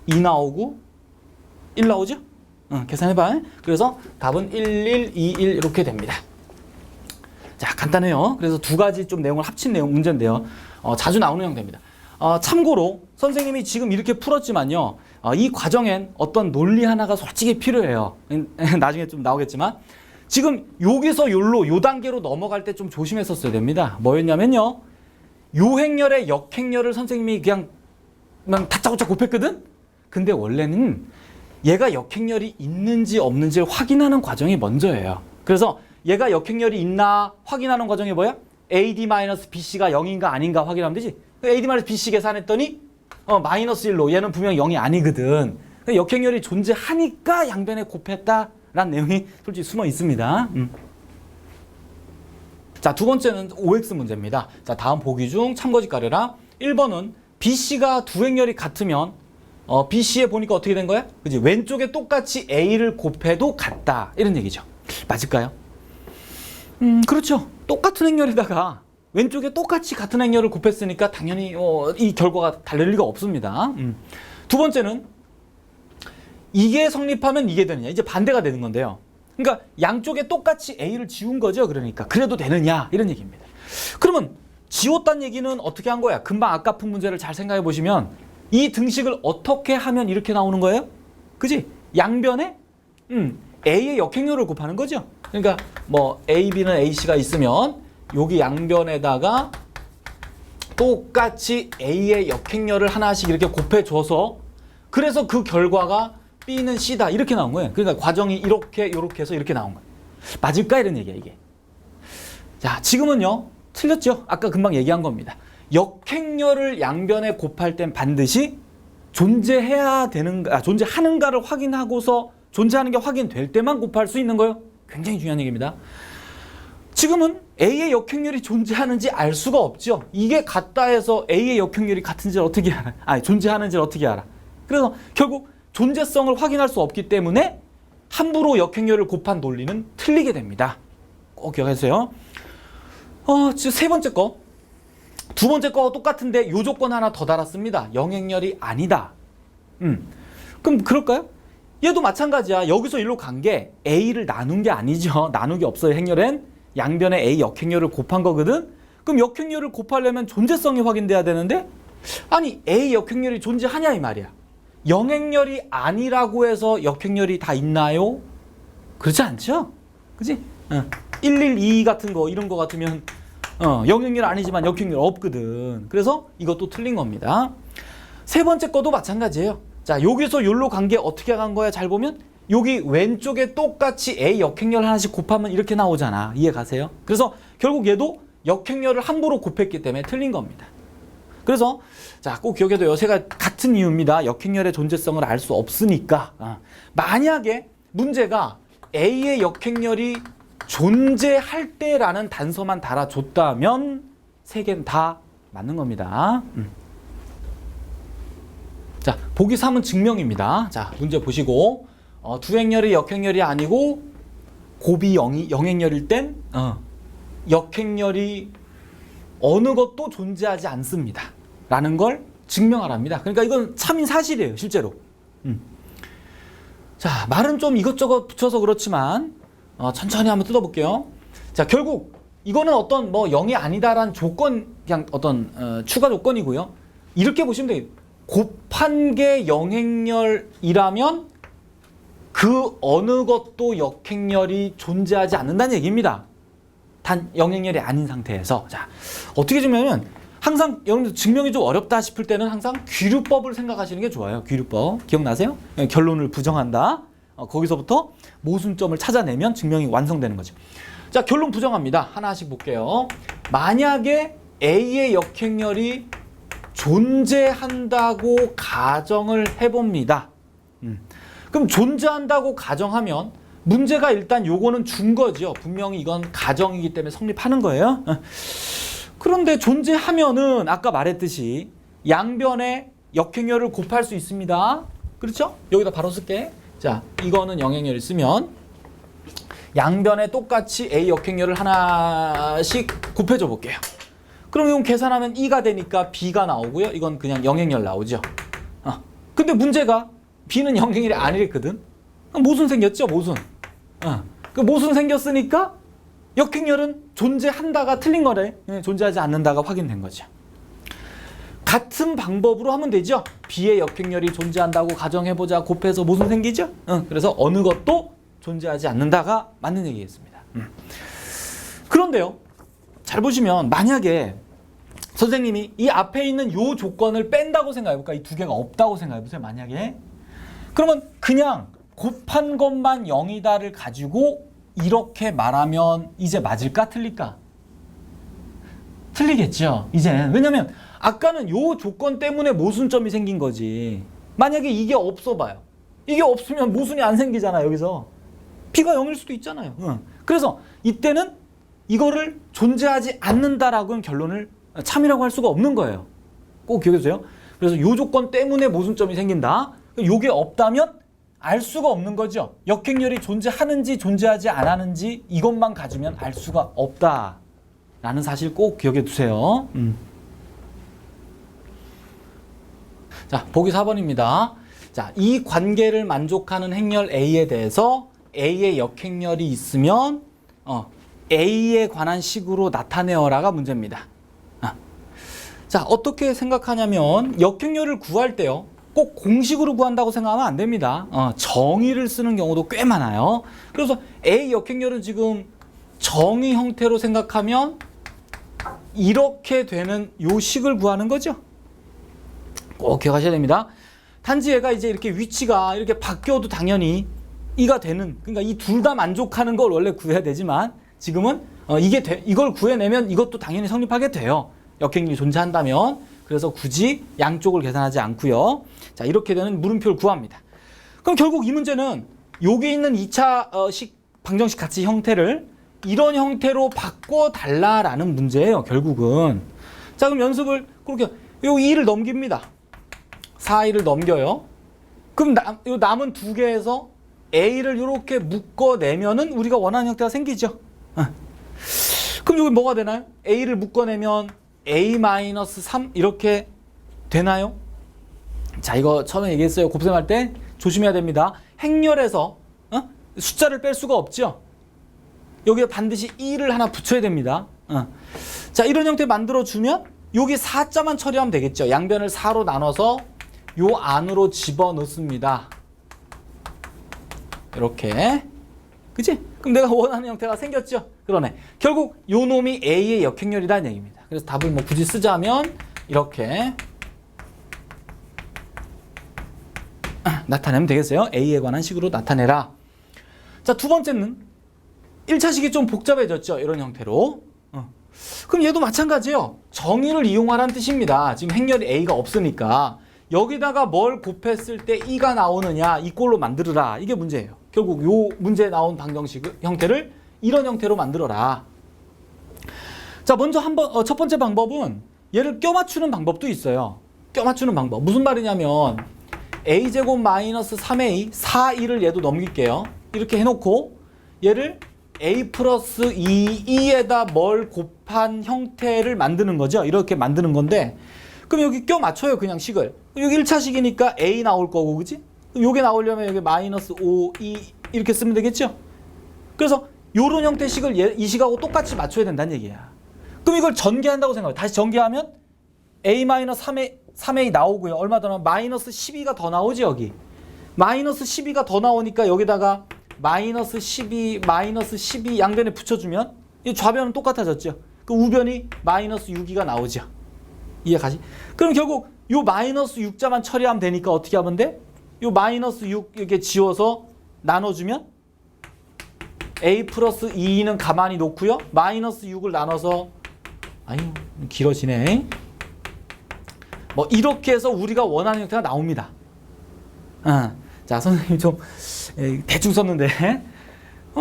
2 나오고 1 나오죠? 계산해봐. 그래서 답은 1, 1, 2, 1 이렇게 됩니다. 자, 간단해요. 그래서 두 가지 좀 내용을 합친 내용 문제인데요. 자주 나오는 형태입니다. 참고로 선생님이 지금 이렇게 풀었지만요. 이 과정엔 어떤 논리 하나가 솔직히 필요해요. 나중에 좀 나오겠지만 지금 여기서 요 단계로 넘어갈 때 좀 조심했었어야 됩니다. 뭐였냐면요. 요 행렬의 역행렬을 선생님이 그냥 다짜고짜 곱했거든? 근데 원래는 얘가 역행렬이 있는지 없는지를 확인하는 과정이 먼저예요. 그래서 얘가 역행렬이 있나 확인하는 과정이 뭐야? AD-BC가 0인가 아닌가 확인하면 되지. AD-BC 계산했더니 마이너스 1로 얘는 분명히 0이 아니거든. 역행렬이 존재하니까 양변에 곱했다라는 내용이 솔직히 숨어 있습니다. 자, 두 번째는 OX 문제입니다. 자, 다음 보기 중 참고지 가려라. 1번은 BC가 두 행렬이 같으면 BC에 보니까 어떻게 된 거야? 그지? 왼쪽에 똑같이 A를 곱해도 같다. 이런 얘기죠. 맞을까요? 그렇죠. 똑같은 행렬에다가 왼쪽에 똑같이 같은 행렬을 곱했으니까 당연히 이 결과가 다를 리가 없습니다. 두 번째는 이게 성립하면 이게 되느냐. 이제 반대가 되는 건데요. 그러니까 양쪽에 똑같이 A를 지운 거죠. 그러니까 그래도 되느냐 이런 얘기입니다. 그러면 지웠다는 얘기는 어떻게 한 거야? 금방 아까 푼 문제를 잘 생각해 보시면 이 등식을 어떻게 하면 이렇게 나오는 거예요? 그지? 양변에 A의 역행렬을 곱하는 거죠. 그러니까 뭐 A, B는 AC가 있으면 여기 양변에다가 똑같이 A의 역행렬을 하나씩 이렇게 곱해줘서 그래서 그 결과가 B는 C다 이렇게 나온 거예요. 그러니까 과정이 이렇게 해서 이렇게 나온 거예요. 맞을까? 이런 얘기야 이게. 자, 지금은요 틀렸죠? 아까 금방 얘기한 겁니다. 역행렬을 양변에 곱할 땐 반드시 존재하는가를 확인하고서 존재하는 게 확인될 때만 곱할 수 있는 거예요. 굉장히 중요한 얘기입니다. 지금은 A의 역행렬이 존재하는지 알 수가 없죠. 이게 같다 해서 A의 역행렬이 같은지를 어떻게 알아? 존재하는지를 어떻게 알아? 그래서 결국 존재성을 확인할 수 없기 때문에 함부로 역행렬을 곱한 논리는 틀리게 됩니다. 꼭 기억하세요. 세 번째 거. 두 번째 거와 똑같은데 요 조건 하나 더 달았습니다. 영행렬이 아니다. 그럼 그럴까요? 얘도 마찬가지야. 여기서 일로 간 게 A를 나눈 게 아니죠. 나누기 없어요. 행렬엔 양변에 A 역행렬을 곱한 거거든. 그럼 역행렬을 곱하려면 존재성이 확인돼야 되는데 아니 A 역행렬이 존재하냐 이 말이야. 영행렬이 아니라고 해서 역행렬이 다 있나요? 그렇지 않죠? 그지? 112 같은 거 이런 거 같으면 영행렬 아니지만 역행렬 없거든. 그래서 이것도 틀린 겁니다. 세 번째 거도 마찬가지예요. 자, 여기서 여기로 간 게 어떻게 간 거야? 잘 보면 여기 왼쪽에 똑같이 A 역행렬 하나씩 곱하면 이렇게 나오잖아. 이해 가세요? 그래서 결국 얘도 역행렬을 함부로 곱했기 때문에 틀린 겁니다. 그래서 자, 꼭 기억해둬요. 요새가 같은 이유입니다. 역행렬의 존재성을 알 수 없으니까. 만약에 문제가 A의 역행렬이 존재할 때라는 단서만 달아줬다면 세 개는 다 맞는 겁니다. 자, 보기 3은 증명입니다. 자, 문제 보시고 두 행렬이 역행렬이 아니고 곱이 영행렬일 땐 역행렬이 어느 것도 존재하지 않습니다. 라는 걸 증명하랍니다. 그러니까 이건 참인 사실이에요. 실제로. 자, 말은 좀 이것저것 붙여서 그렇지만 천천히 한번 뜯어볼게요. 자, 결국 이거는 어떤 뭐 0이 아니다라는 조건, 그냥 어떤 추가 조건이고요. 이렇게 보시면 돼요. 곱한 게 영행렬이라면 그 어느 것도 역행렬이 존재하지 않는다는 얘기입니다. 단 영행렬이 아닌 상태에서. 자, 어떻게 증명하면 항상 여러분들 증명이 좀 어렵다 싶을 때는 항상 귀류법을 생각하시는 게 좋아요. 귀류법. 기억나세요? 결론을 부정한다. 거기서부터 모순점을 찾아내면 증명이 완성되는 거죠. 자, 결론 부정합니다. 하나씩 볼게요. 만약에 A의 역행렬이 존재한다고 가정을 해봅니다. 그럼 존재한다고 가정하면 문제가 일단 요거는 준 거죠. 분명히 이건 가정이기 때문에 성립하는 거예요. 그런데 존재하면은 아까 말했듯이 양변에 역행렬을 곱할 수 있습니다. 그렇죠? 여기다 바로 쓸게. 자, 이거는 영행렬을 쓰면 양변에 똑같이 A 역행렬을 하나씩 곱해줘 볼게요. 그럼 이건 계산하면 2가 되니까 B가 나오고요. 이건 그냥 영행렬 나오죠. 근데 문제가 B는 영행렬이 아니랬거든. 모순 생겼죠, 모순. 그 모순 생겼으니까 역행렬은 존재한다가 틀린 거래. 존재하지 않는다가 확인된 거죠. 같은 방법으로 하면 되죠. B의 역행렬이 존재한다고 가정해보자. 곱해서 모순 생기죠. 그래서 어느 것도 존재하지 않는다가 맞는 얘기겠습니다. 그런데요, 잘 보시면 만약에 선생님이 이 앞에 있는 요 조건을 뺀다고 생각해볼까? 이 두 개가 없다고 생각해보세요. 만약에 그러면 그냥 곱한 것만 0이다를 가지고 이렇게 말하면 이제 맞을까? 틀릴까? 틀리겠죠. 이제 왜냐면 아까는 요 조건 때문에 모순점이 생긴 거지. 만약에 이게 없어 봐요. 이게 없으면 모순이 안 생기잖아. 여기서 B가 0일 수도 있잖아요. 그래서 이때는 이거를 존재하지 않는다라고는 결론을 참이라고 할 수가 없는 거예요. 꼭 기억해 주세요. 그래서 요 조건 때문에 모순점이 생긴다. 요게 없다면 알 수가 없는 거죠. 역행렬이 존재하는지 존재하지 않았는지 이것만 가지면 알 수가 없다라는 사실 꼭 기억해 두세요. 자, 보기 4번입니다. 자, 이 관계를 만족하는 행렬 A에 대해서 A의 역행렬이 있으면 A에 관한 식으로 나타내어라가 문제입니다. 자, 어떻게 생각하냐면 역행렬을 구할 때요, 꼭 공식으로 구한다고 생각하면 안 됩니다. 정의를 쓰는 경우도 꽤 많아요. 그래서 A 역행렬은 지금 정의 형태로 생각하면 이렇게 되는 요 식을 구하는 거죠. 꼭 기억하셔야 됩니다. 단지 얘가 이제 이렇게 위치가 이렇게 바뀌어도 당연히 이가 되는, 그러니까 이 둘 다 만족하는 걸 원래 구해야 되지만 지금은 이걸 구해내면 이것도 당연히 성립하게 돼요. 역행렬이 존재한다면. 그래서 굳이 양쪽을 계산하지 않고요. 자, 이렇게 되는 물음표를 구합니다. 그럼 결국 이 문제는 여기 있는 2차식 방정식 가치 형태를 이런 형태로 바꿔달라라는 문제예요. 결국은. 자, 그럼 연습을 그렇게 요 2를 넘깁니다. 4, 2를 넘겨요. 그럼 요 남은 두 개에서 A를 이렇게 묶어내면은 우리가 원하는 형태가 생기죠. 그럼 여기 뭐가 되나요? A를 묶어내면 A-3 이렇게 되나요? 자, 이거 처음에 얘기했어요. 곱셈할 때 조심해야 됩니다. 행렬에서 숫자를 뺄 수가 없죠. 여기에 반드시 2를 하나 붙여야 됩니다. 자, 이런 형태 만들어주면 여기 4자만 처리하면 되겠죠. 양변을 4로 나눠서 요 안으로 집어넣습니다. 이렇게. 그치? 그럼 내가 원하는 형태가 생겼죠? 그러네. 결국 요 놈이 A의 역행렬이라는 얘기입니다. 그래서 답을 뭐 굳이 쓰자면 이렇게 나타내면 되겠어요. A에 관한 식으로 나타내라. 자, 두 번째는 1차식이 좀 복잡해졌죠. 이런 형태로. 그럼 얘도 마찬가지예요. 정의를 이용하라는 뜻입니다. 지금 행렬이 A가 없으니까 여기다가 뭘 곱했을 때 2가 나오느냐, 이 꼴로 만들어라. 이게 문제예요. 결국 요 문제에 나온 방정식 형태를 이런 형태로 만들어라. 자, 먼저 첫 번째 방법은 얘를 껴맞추는 방법도 있어요. 껴맞추는 방법. 무슨 말이냐면 a제곱 마이너스 3a, 4, 2를 얘도 넘길게요. 이렇게 해놓고 얘를 a 플러스 2에다 뭘 곱한 형태를 만드는 거죠. 이렇게 만드는 건데 그럼 여기 껴맞춰요. 그냥 식을. 여기 1차식이니까 a 나올 거고, 그치? 요게 나오려면 여기 마이너스 5, 2 이렇게 쓰면 되겠죠? 그래서 요런 형태식을 이 식하고 똑같이 맞춰야 된다는 얘기야. 그럼 이걸 전개한다고 생각해요. 다시 전개하면 a-3a 나오고요. 얼마 더 나오면 마이너스 12가 더 나오지, 여기. 마이너스 12가 더 나오니까 여기다가 마이너스 12, 마이너스 12 양변에 붙여주면 이 좌변은 똑같아졌죠. 그 우변이 마이너스 6이가 나오죠. 이해가지? 그럼 결국 요 마이너스 6자만 처리하면 되니까 어떻게 하면 돼? 요 마이너스 6 이렇게 지워서 나눠주면 a 플러스 2는 가만히 놓고요. 마이너스 6을 나눠서 아유 길어지네. 뭐 이렇게 해서 우리가 원하는 형태가 나옵니다. 자, 선생님 좀 대충 썼는데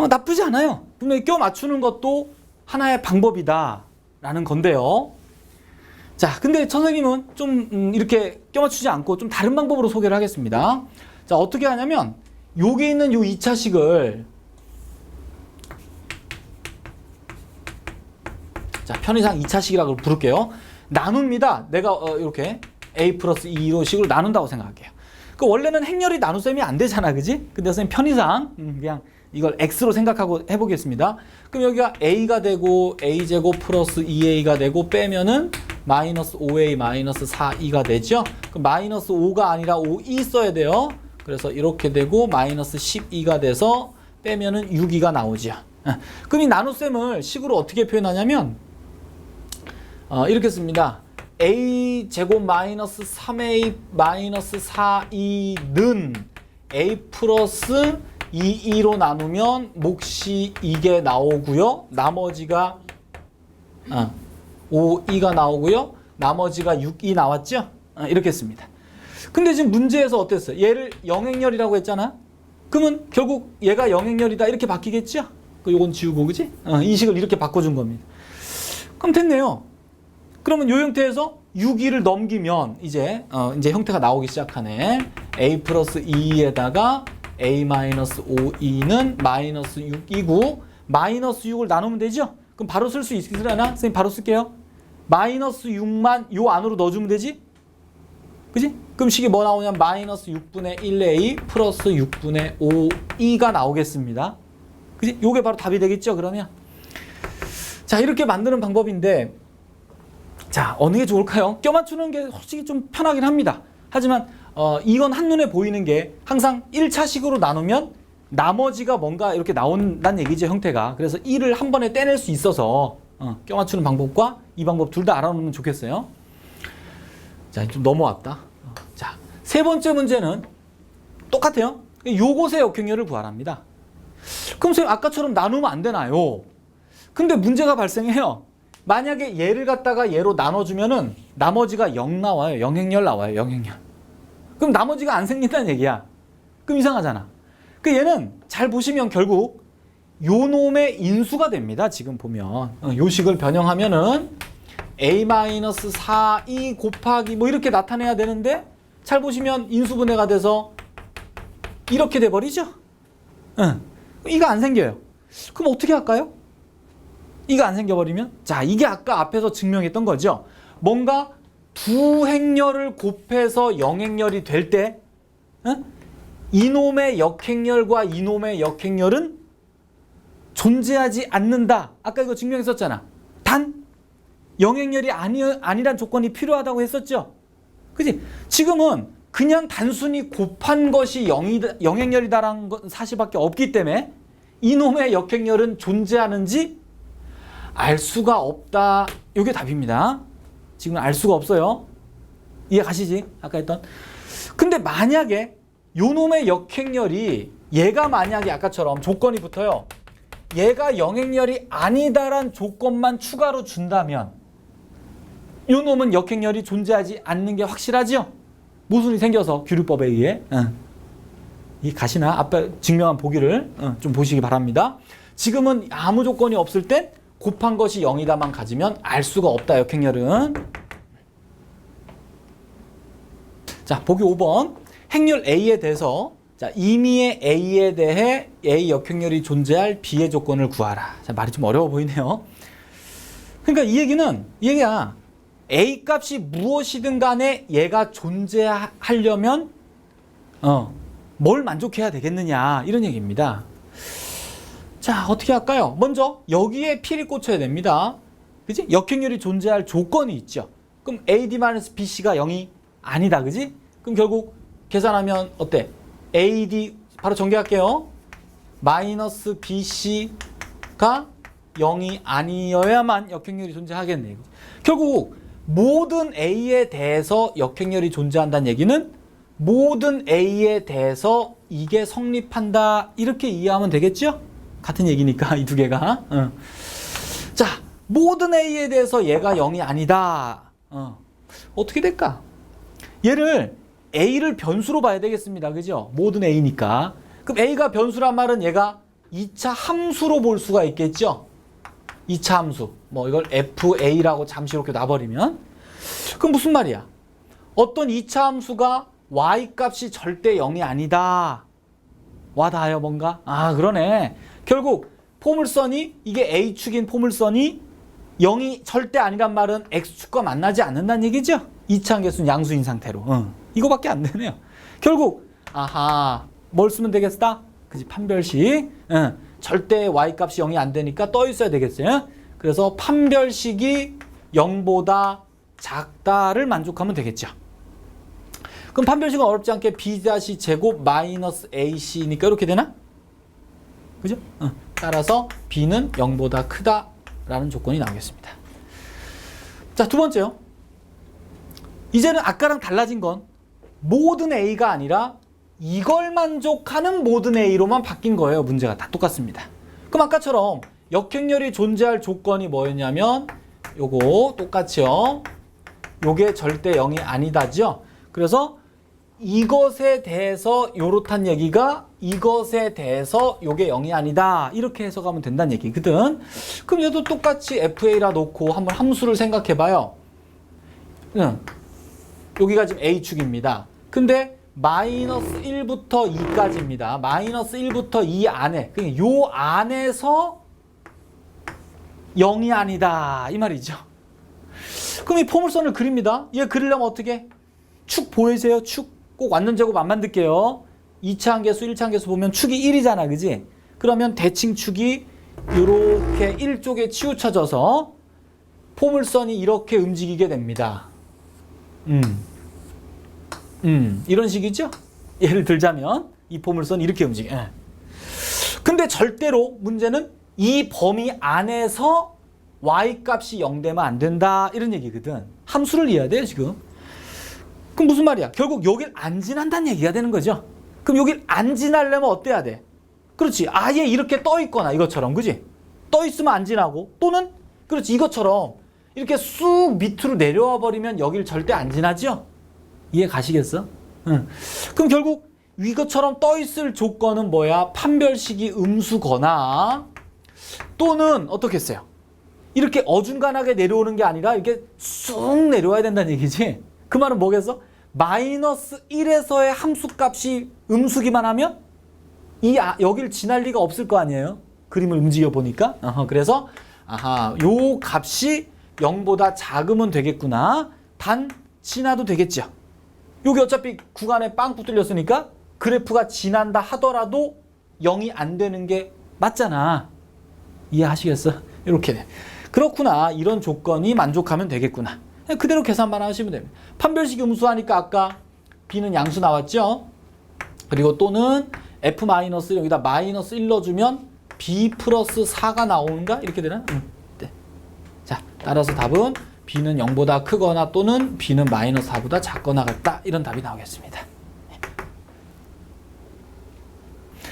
나쁘지 않아요. 분명히 껴 맞추는 것도 하나의 방법이다라는 건데요. 자, 근데 선생님은 좀 이렇게 껴 맞추지 않고 좀 다른 방법으로 소개를 하겠습니다. 자, 어떻게 하냐면 여기 있는 요 2차식을 자, 편의상 2차식이라고 부를게요. 나눕니다. 내가 이렇게 a 플러스 2로 식으로 나눈다고 생각할게요. 그 원래는 행렬이 나눗셈이 안 되잖아, 그지? 근데 선생님 편의상 그냥 이걸 x로 생각하고 해보겠습니다. 그럼 여기가 a가 되고 a제곱 플러스 2a가 되고 빼면은 마이너스 5a 마이너스 4e가 되죠. 그럼 마이너스 5가 아니라 5e 써야 돼요. 그래서 이렇게 되고 마이너스 12가 돼서 빼면은 6e가 나오죠. 그럼 이 나눗셈을 식으로 어떻게 표현하냐면 이렇게 씁니다. a 제곱 마이너스 3a 마이너스 4e는 a 플러스 2e로 나누면 몫이 이게 나오고요. 나머지가 5e가 나오고요. 나머지가 6e 나왔죠? 이렇게 씁니다. 근데 지금 문제에서 어땠어요? 얘를 영행렬이라고 했잖아. 그러면 결국 얘가 영행렬이다 이렇게 바뀌겠죠? 요건 지우고 그지? 이 식을 이렇게 바꿔준 겁니다. 그럼 됐네요. 그러면 이 형태에서 6e를 넘기면 이제 형태가 나오기 시작하네. a 플러스 2에다가 a 마이너스 5e는 마이너스 6이고 마이너스 6을 나누면 되죠? 그럼 바로 쓸 수 있으려나? 선생님 바로 쓸게요. 마이너스 6만 요 안으로 넣어주면 되지? 그지? 그럼 식이 뭐 나오냐면 마이너스 6분의 1a 플러스 6분의 5e가 나오겠습니다. 그지? 요게 바로 답이 되겠죠, 그러면? 자, 이렇게 만드는 방법인데, 자, 어느 게 좋을까요? 껴맞추는 게 솔직히 좀 편하긴 합니다. 하지만, 이건 한눈에 보이는 게 항상 1차식으로 나누면 나머지가 뭔가 이렇게 나온다는 얘기죠, 형태가. 그래서 1을 한 번에 떼낼 수 있어서, 껴맞추는 방법과 이 방법 둘 다 알아놓으면 좋겠어요. 자, 좀 넘어왔다. 자, 세 번째 문제는 똑같아요. 요것의 역행렬을 구하랍니다. 그럼 선생님 아까처럼 나누면 안 되나요? 근데 문제가 발생해요. 만약에 얘를 갖다가 얘로 나눠주면은 나머지가 0 나와요. 영행렬 나와요. 영행렬. 그럼 나머지가 안 생긴다는 얘기야. 그럼 이상하잖아. 그 얘는 잘 보시면 결국 요 놈의 인수가 됩니다. 지금 보면 요 식을 변형하면은 a-4e 곱하기 뭐 이렇게 나타내야 되는데 잘 보시면 인수분해가 돼서 이렇게 돼버리죠? 이가 안 생겨요. 그럼 어떻게 할까요? 이가 안 생겨버리면? 자, 이게 아까 앞에서 증명했던 거죠. 뭔가 두 행렬을 곱해서 영행렬이 될 때 이놈의 역행렬과 이놈의 역행렬은 존재하지 않는다. 아까 이거 증명했었잖아. 단 영행렬이 아니란 조건이 필요하다고 했었죠. 그치? 지금은 그냥 단순히 곱한 것이 영행렬이다라는 사실밖에 없기 때문에 이놈의 역행렬은 존재하는지 알 수가 없다. 이게 답입니다. 지금 알 수가 없어요. 이해 가시지? 아까 했던. 근데 만약에 요놈의 역행렬이 얘가 만약에 아까처럼 조건이 붙어요. 얘가 영행렬이 아니다란 조건만 추가로 준다면 요 놈은 역행렬이 존재하지 않는 게 확실하죠? 모순이 생겨서 규律법에 의해. 이 가시나 아까 증명한 보기를 좀 보시기 바랍니다. 지금은 아무 조건이 없을 땐 곱한 것이 0이다만 가지면 알 수가 없다. 역행렬은. 자, 보기 5번. 행렬 A에 대해서 자, 임의의 A에 대해 A 역행렬이 존재할 B의 조건을 구하라. 자, 말이 좀 어려워 보이네요. 그러니까 이 얘기는 얘가 A 값이 무엇이든 간에 얘가 존재하려면 뭘 만족해야 되겠느냐 이런 얘기입니다. 자, 어떻게 할까요? 먼저 여기에 P를 꽂혀야 됩니다. 그지? 역행렬이 존재할 조건이 있죠. 그럼 AD-BC가 0이 아니다. 그지? 그럼 결국 계산하면 어때? AD 바로 전개할게요. 마이너스 BC가 0이 아니어야만 역행렬이 존재하겠네. 결국 모든 A에 대해서 역행렬이 존재한다는 얘기는 모든 A에 대해서 이게 성립한다 이렇게 이해하면 되겠죠? 같은 얘기니까 이 두 개가. 자, 모든 A에 대해서 얘가 0이 아니다. 어떻게 될까? 얘를 A를 변수로 봐야 되겠습니다. 그죠? 모든 A니까. 그럼 A가 변수란 말은 얘가 2차 함수로 볼 수가 있겠죠? 2차 함수. 뭐 이걸 FA라고 잠시 이렇게 놔버리면. 그럼 무슨 말이야? 어떤 2차 함수가 Y 값이 절대 0이 아니다. 와닿아요, 뭔가? 아, 그러네. 결국 포물선이, 이게 A축인 포물선이 0이 절대 아니란 말은 X축과 만나지 않는다는 얘기죠? 2차 함계수는 양수인 상태로. 이거밖에 안 되네요. 결국, 아하, 뭘 쓰면 되겠다? 그지, 판별식. 절대 Y 값이 0이 안 되니까 떠 있어야 되겠어요. 그래서 판별식이 0보다 작다를 만족하면 되겠죠. 그럼 판별식은 어렵지 않게 B-제곱 마이너스 AC니까 이렇게 되나? 그죠? 따라서 B는 0보다 크다라는 조건이 나오겠습니다. 자, 두 번째요. 이제는 아까랑 달라진 건 모든 A가 아니라 이걸 만족하는 모든 A로만 바뀐 거예요. 문제가 다 똑같습니다. 그럼 아까처럼 역행렬이 존재할 조건이 뭐였냐면 요거 똑같이요. 요게 절대 0이 아니다죠. 그래서 이것에 대해서 요렇단 얘기가 이것에 대해서 요게 0이 아니다. 이렇게 해석하면 된다는 얘기거든. 그럼 얘도 똑같이 FA라 놓고 한번 함수를 생각해봐요. 여기가 지금 A축입니다. 근데 마이너스 1부터 2까지입니다. 마이너스 1부터 2 안에, 그러니까 요 안에서 0이 아니다. 이 말이죠. 그럼 이 포물선을 그립니다. 얘 그리려면 어떻게? 축 보이세요? 축. 꼭 완전 제곱 안 만들게요. 2차 함계수, 1차 함계수 보면 축이 1이잖아. 그지? 그러면 대칭축이 이렇게 1쪽에 치우쳐져서 포물선이 이렇게 움직이게 됩니다. 이런 식이죠? 예를 들자면 이 포물선이 이렇게 움직여. 근데 절대로 문제는 이 범위 안에서 Y값이 0 되면 안 된다. 이런 얘기거든. 함수를 이해해야 돼요, 지금. 그럼 무슨 말이야? 결국 여길 안 지난다는 얘기가 되는 거죠. 그럼 여길 안 지나려면 어때야 돼? 그렇지. 아예 이렇게 떠 있거나 이것처럼, 그지? 떠 있으면 안 지나고, 또는 그렇지, 이것처럼 이렇게 쑥 밑으로 내려와 버리면 여길 절대 안 지나죠? 이해 가시겠어? 그럼 결국 이것처럼 떠 있을 조건은 뭐야? 판별식이 음수거나 또는 어떻게 했어요? 이렇게 어중간하게 내려오는 게 아니라 이렇게 쑥 내려와야 된다는 얘기지. 그 말은 뭐겠어? 마이너스 1에서의 함수값이 음수기만 하면 여길 지날 리가 없을 거 아니에요? 그림을 움직여 보니까. 그래서 요 값이 0보다 작으면 되겠구나. 단 지나도 되겠죠. 여기 어차피 구간에 빵꾸 뚫렸으니까 그래프가 지난다 하더라도 0이 안 되는 게 맞잖아. 이해하시겠어? 이렇게. 그렇구나. 이런 조건이 만족하면 되겠구나. 그대로 계산만 하시면 됩니다. 판별식 음수하니까 아까 B는 양수 나왔죠? 그리고 또는 F- 여기다 마이너스 1 넣어주면 B 플러스 4가 나오는가? 이렇게 되나? 네. 자, 따라서 답은 B는 0보다 크거나 또는 B는 마이너스 4보다 작거나 같다. 이런 답이 나오겠습니다.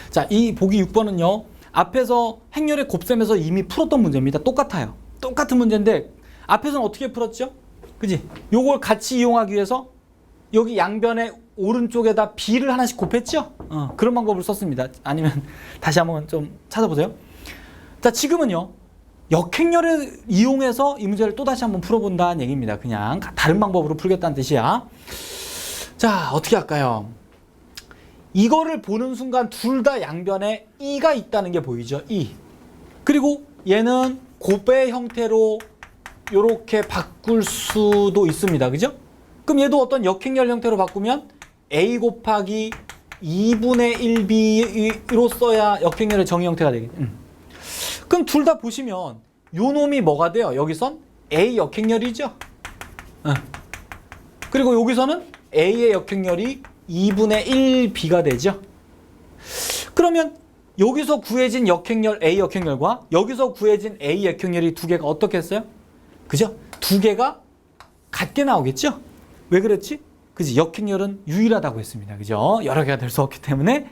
자, 이 보기 6번은요. 앞에서 행렬의 곱셈에서 이미 풀었던 문제입니다. 똑같아요. 똑같은 문제인데 앞에서는 어떻게 풀었죠? 그지? 요걸 같이 이용하기 위해서 여기 양변의 오른쪽에다 B를 하나씩 곱했죠? 그런 방법을 썼습니다. 아니면 다시 한번 좀 찾아보세요. 자, 지금은요. 역행렬을 이용해서 이 문제를 또 다시 한번 풀어본다는 얘기입니다. 그냥 다른 방법으로 풀겠다는 뜻이야. 자, 어떻게 할까요? 이거를 보는 순간 둘 다 양변에 E가 있다는 게 보이죠? E. 그리고 얘는 곱의 형태로 이렇게 바꿀 수도 있습니다. 그죠? 그럼 얘도 어떤 역행렬 형태로 바꾸면 A 곱하기 2분의 1B로 써야 역행렬의 정의 형태가 되겠죠. 그럼 둘 다 보시면 요 놈이 뭐가 돼요? 여기선 A 역행렬이죠. 그리고 여기서는 A의 역행렬이 2분의 1B가 되죠. 그러면 여기서 구해진 역행렬 A 역행렬과 여기서 구해진 A 역행렬이 두 개가 어떻게 했어요? 그죠? 두 개가 같게 나오겠죠? 왜 그랬지? 그지? 역행렬은 유일하다고 했습니다. 그죠? 여러 개가 될 수 없기 때문에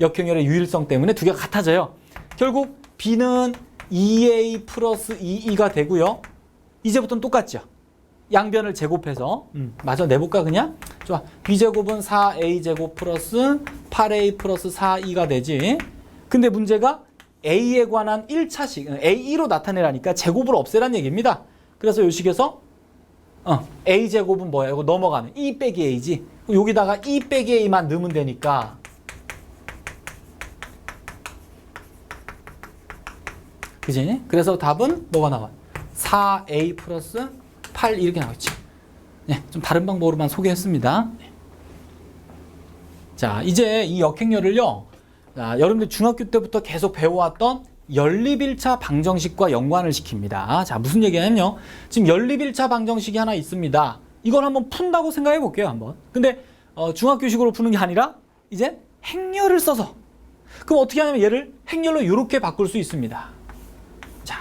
역행렬의 유일성 때문에 두 개가 같아져요. 결국 B는 2A 플러스 2E가 되고요. 이제부터는 똑같죠. 양변을 제곱해서 맞아 내볼까 그냥? 좋아. B제곱은 4A제곱 플러스 8A 플러스 4E가 되지. 근데 문제가 A에 관한 1차식 A2로 나타내라니까 제곱을 없애란 얘기입니다. 그래서 이 식에서 A제곱은 뭐야? 이거 넘어가는 2 빼기 A지. 여기다가 2 빼기 A만 넣으면 되니까 그지? 그래서 답은 뭐가 나와? 4A 플러스 8 이렇게 나오겠지. 네, 좀 다른 방법으로만 소개했습니다. 자, 이제 이 역행열을요. 자, 여러분들 중학교 때부터 계속 배워왔던 연립1차 방정식과 연관을 시킵니다. 자, 무슨 얘기냐면요. 지금 연립1차 방정식이 하나 있습니다. 이걸 한번 푼다고 생각해 볼게요, 한번. 근데 중학교식으로 푸는 게 아니라 이제 행렬을 써서. 그럼 어떻게 하냐면 얘를 행렬로 이렇게 바꿀 수 있습니다. 자,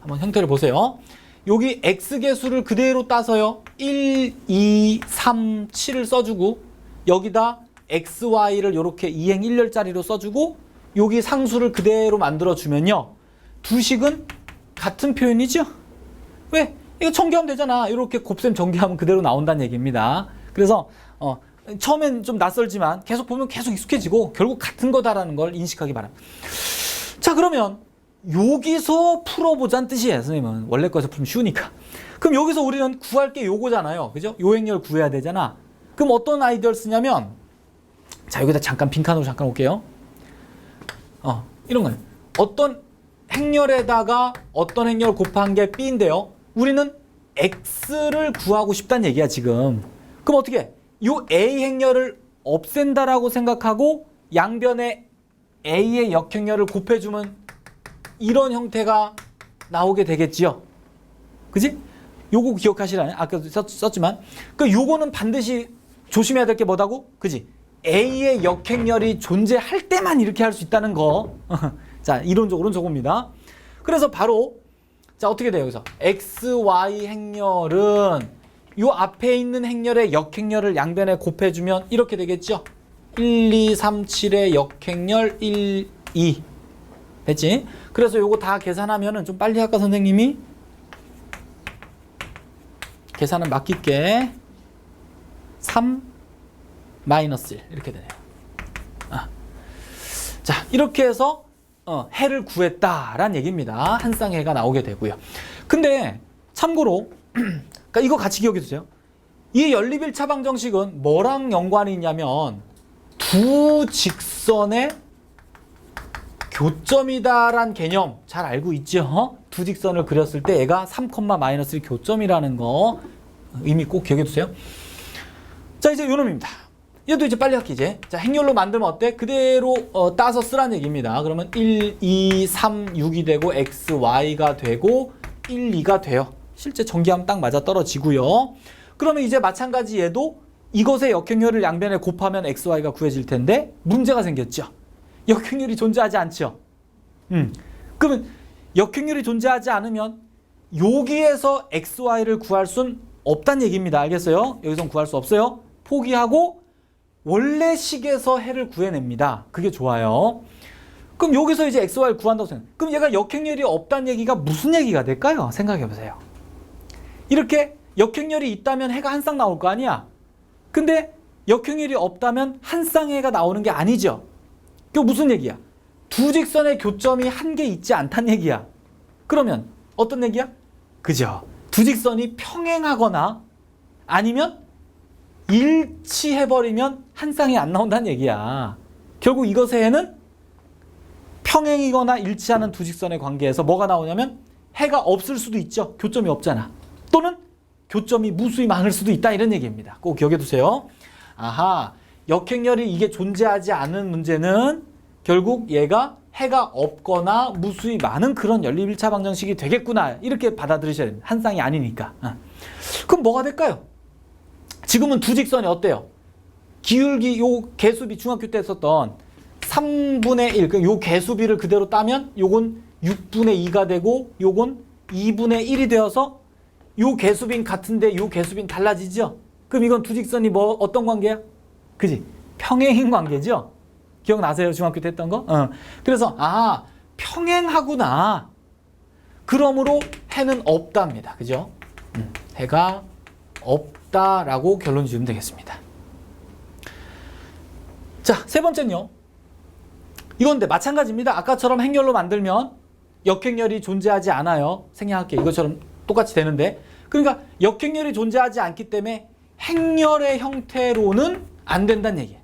한번 형태를 보세요. 여기 x개수를 그대로 따서요. 1, 2, 3, 7을 써주고 여기다 xy를 이렇게 2행 1열짜리로 써주고 여기 상수를 그대로 만들어주면요. 두 식은 같은 표현이죠? 왜? 이거 전개하면 되잖아. 이렇게 곱셈 전개하면 그대로 나온다는 얘기입니다. 그래서 처음엔 좀 낯설지만 계속 보면 계속 익숙해지고 결국 같은 거다라는 걸 인식하기 바랍니다. 자, 그러면 여기서 풀어보자는 뜻이에요. 선생님은 원래 거에서 풀면 쉬우니까. 그럼 여기서 우리는 구할 게 요거잖아요. 그죠? 요 행렬 구해야 되잖아. 그럼 어떤 아이디어를 쓰냐면 자, 여기다 잠깐 빈칸으로 잠깐 올게요. 이런 거예요. 어떤 행렬에다가 어떤 행렬 곱한 게 B인데요. 우리는 X를 구하고 싶다는 얘기야, 지금. 그럼 어떻게 해? 요 A 행렬을 없앤다라고 생각하고 양변에 A의 역행렬을 곱해주면 이런 형태가 나오게 되겠지요. 그지? 요거 기억하시라네. 아까 썼지만. 그 요거는 반드시 조심해야 될 게 뭐다고? 그지? A의 역행렬이 존재할 때만 이렇게 할 수 있다는 거. 자, 이론적으로는 저겁니다. 그래서 바로 자, 어떻게 돼요? 여기서 XY 행렬은 요 앞에 있는 행렬의 역행렬을 양변에 곱해주면 이렇게 되겠죠? 1, 2, 3, 7의 역행렬 1, 2 됐지? 그래서 요거 다 계산하면은 좀 빨리 할까 선생님이? 계산은 맡길게. 3 마이너스 1 이렇게 되네요. 자, 이렇게 해서 해를 구했다라는 얘기입니다. 한 쌍의 해가 나오게 되고요. 근데 참고로 그러니까 이거 같이 기억해 두세요. 이 연립1차 방정식은 뭐랑 연관이 있냐면 두 직선의 교점이다라는 개념 잘 알고 있죠? 두 직선을 그렸을 때 얘가 3, 마이너스 1 교점이라는 거 의미 꼭 기억해 두세요. 자, 이제 요놈입니다. 얘도 이제 빨리 할게 이제. 자, 행렬로 만들면 어때? 그대로 따서 쓰라는 얘기입니다. 그러면 1, 2, 3, 6이 되고 x, y가 되고 1, 2가 돼요. 실제 전기하면 딱 맞아 떨어지고요. 그러면 이제 마찬가지 얘도 이것의 역행렬을 양변에 곱하면 x, y가 구해질 텐데 문제가 생겼죠. 역행렬이 존재하지 않죠. 그러면 역행렬이 존재하지 않으면 여기에서 x, y를 구할 순 없다는 얘기입니다. 알겠어요? 여기선 구할 수 없어요. 포기하고 원래 식에서 해를 구해냅니다. 그게 좋아요. 그럼 여기서 이제 x, y를 구한다고 생각해요. 그럼 얘가 역행렬이 없다는 얘기가 무슨 얘기가 될까요? 생각해보세요. 이렇게 역행렬이 있다면 해가 한 쌍 나올 거 아니야? 근데 역행렬이 없다면 한 쌍의 해가 나오는 게 아니죠. 그게 무슨 얘기야? 두 직선의 교점이 한 개 있지 않다는 얘기야. 그러면 어떤 얘기야? 그죠? 두 직선이 평행하거나 아니면 일치해버리면 한 쌍이 안 나온다는 얘기야. 결국 이것의 해는 평행이거나 일치하는 두 직선의 관계에서 뭐가 나오냐면 해가 없을 수도 있죠. 교점이 없잖아. 또는 교점이 무수히 많을 수도 있다 이런 얘기입니다. 꼭 기억해 두세요. 아하, 역행렬이 이게 존재하지 않은 문제는 결국 얘가 해가 없거나 무수히 많은 그런 연립1차 방정식이 되겠구나 이렇게 받아들이셔야 됩니다. 한 쌍이 아니니까. 그럼 뭐가 될까요? 지금은 두 직선이 어때요? 기울기 요 개수비 중학교 때 썼던 3분의 1, 요 개수비를 그대로 따면 요건 6분의 2가 되고 요건 2분의 1이 되어서 요 개수비는 같은데 요 개수비는 달라지죠? 그럼 이건 두 직선이 뭐 어떤 관계야? 그지? 평행인 관계죠? 기억나세요? 중학교 때 했던 거? 그래서 평행하구나. 그러므로 해는 없답니다. 그죠? 해가 없다라고 결론 지으면 되겠습니다. 자, 세 번째는요. 이건데 마찬가지입니다. 아까처럼 행렬로 만들면 역행렬이 존재하지 않아요. 생략할게. 이것처럼 똑같이 되는데. 그러니까 역행렬이 존재하지 않기 때문에 행렬의 형태로는 안 된다는 얘기예요.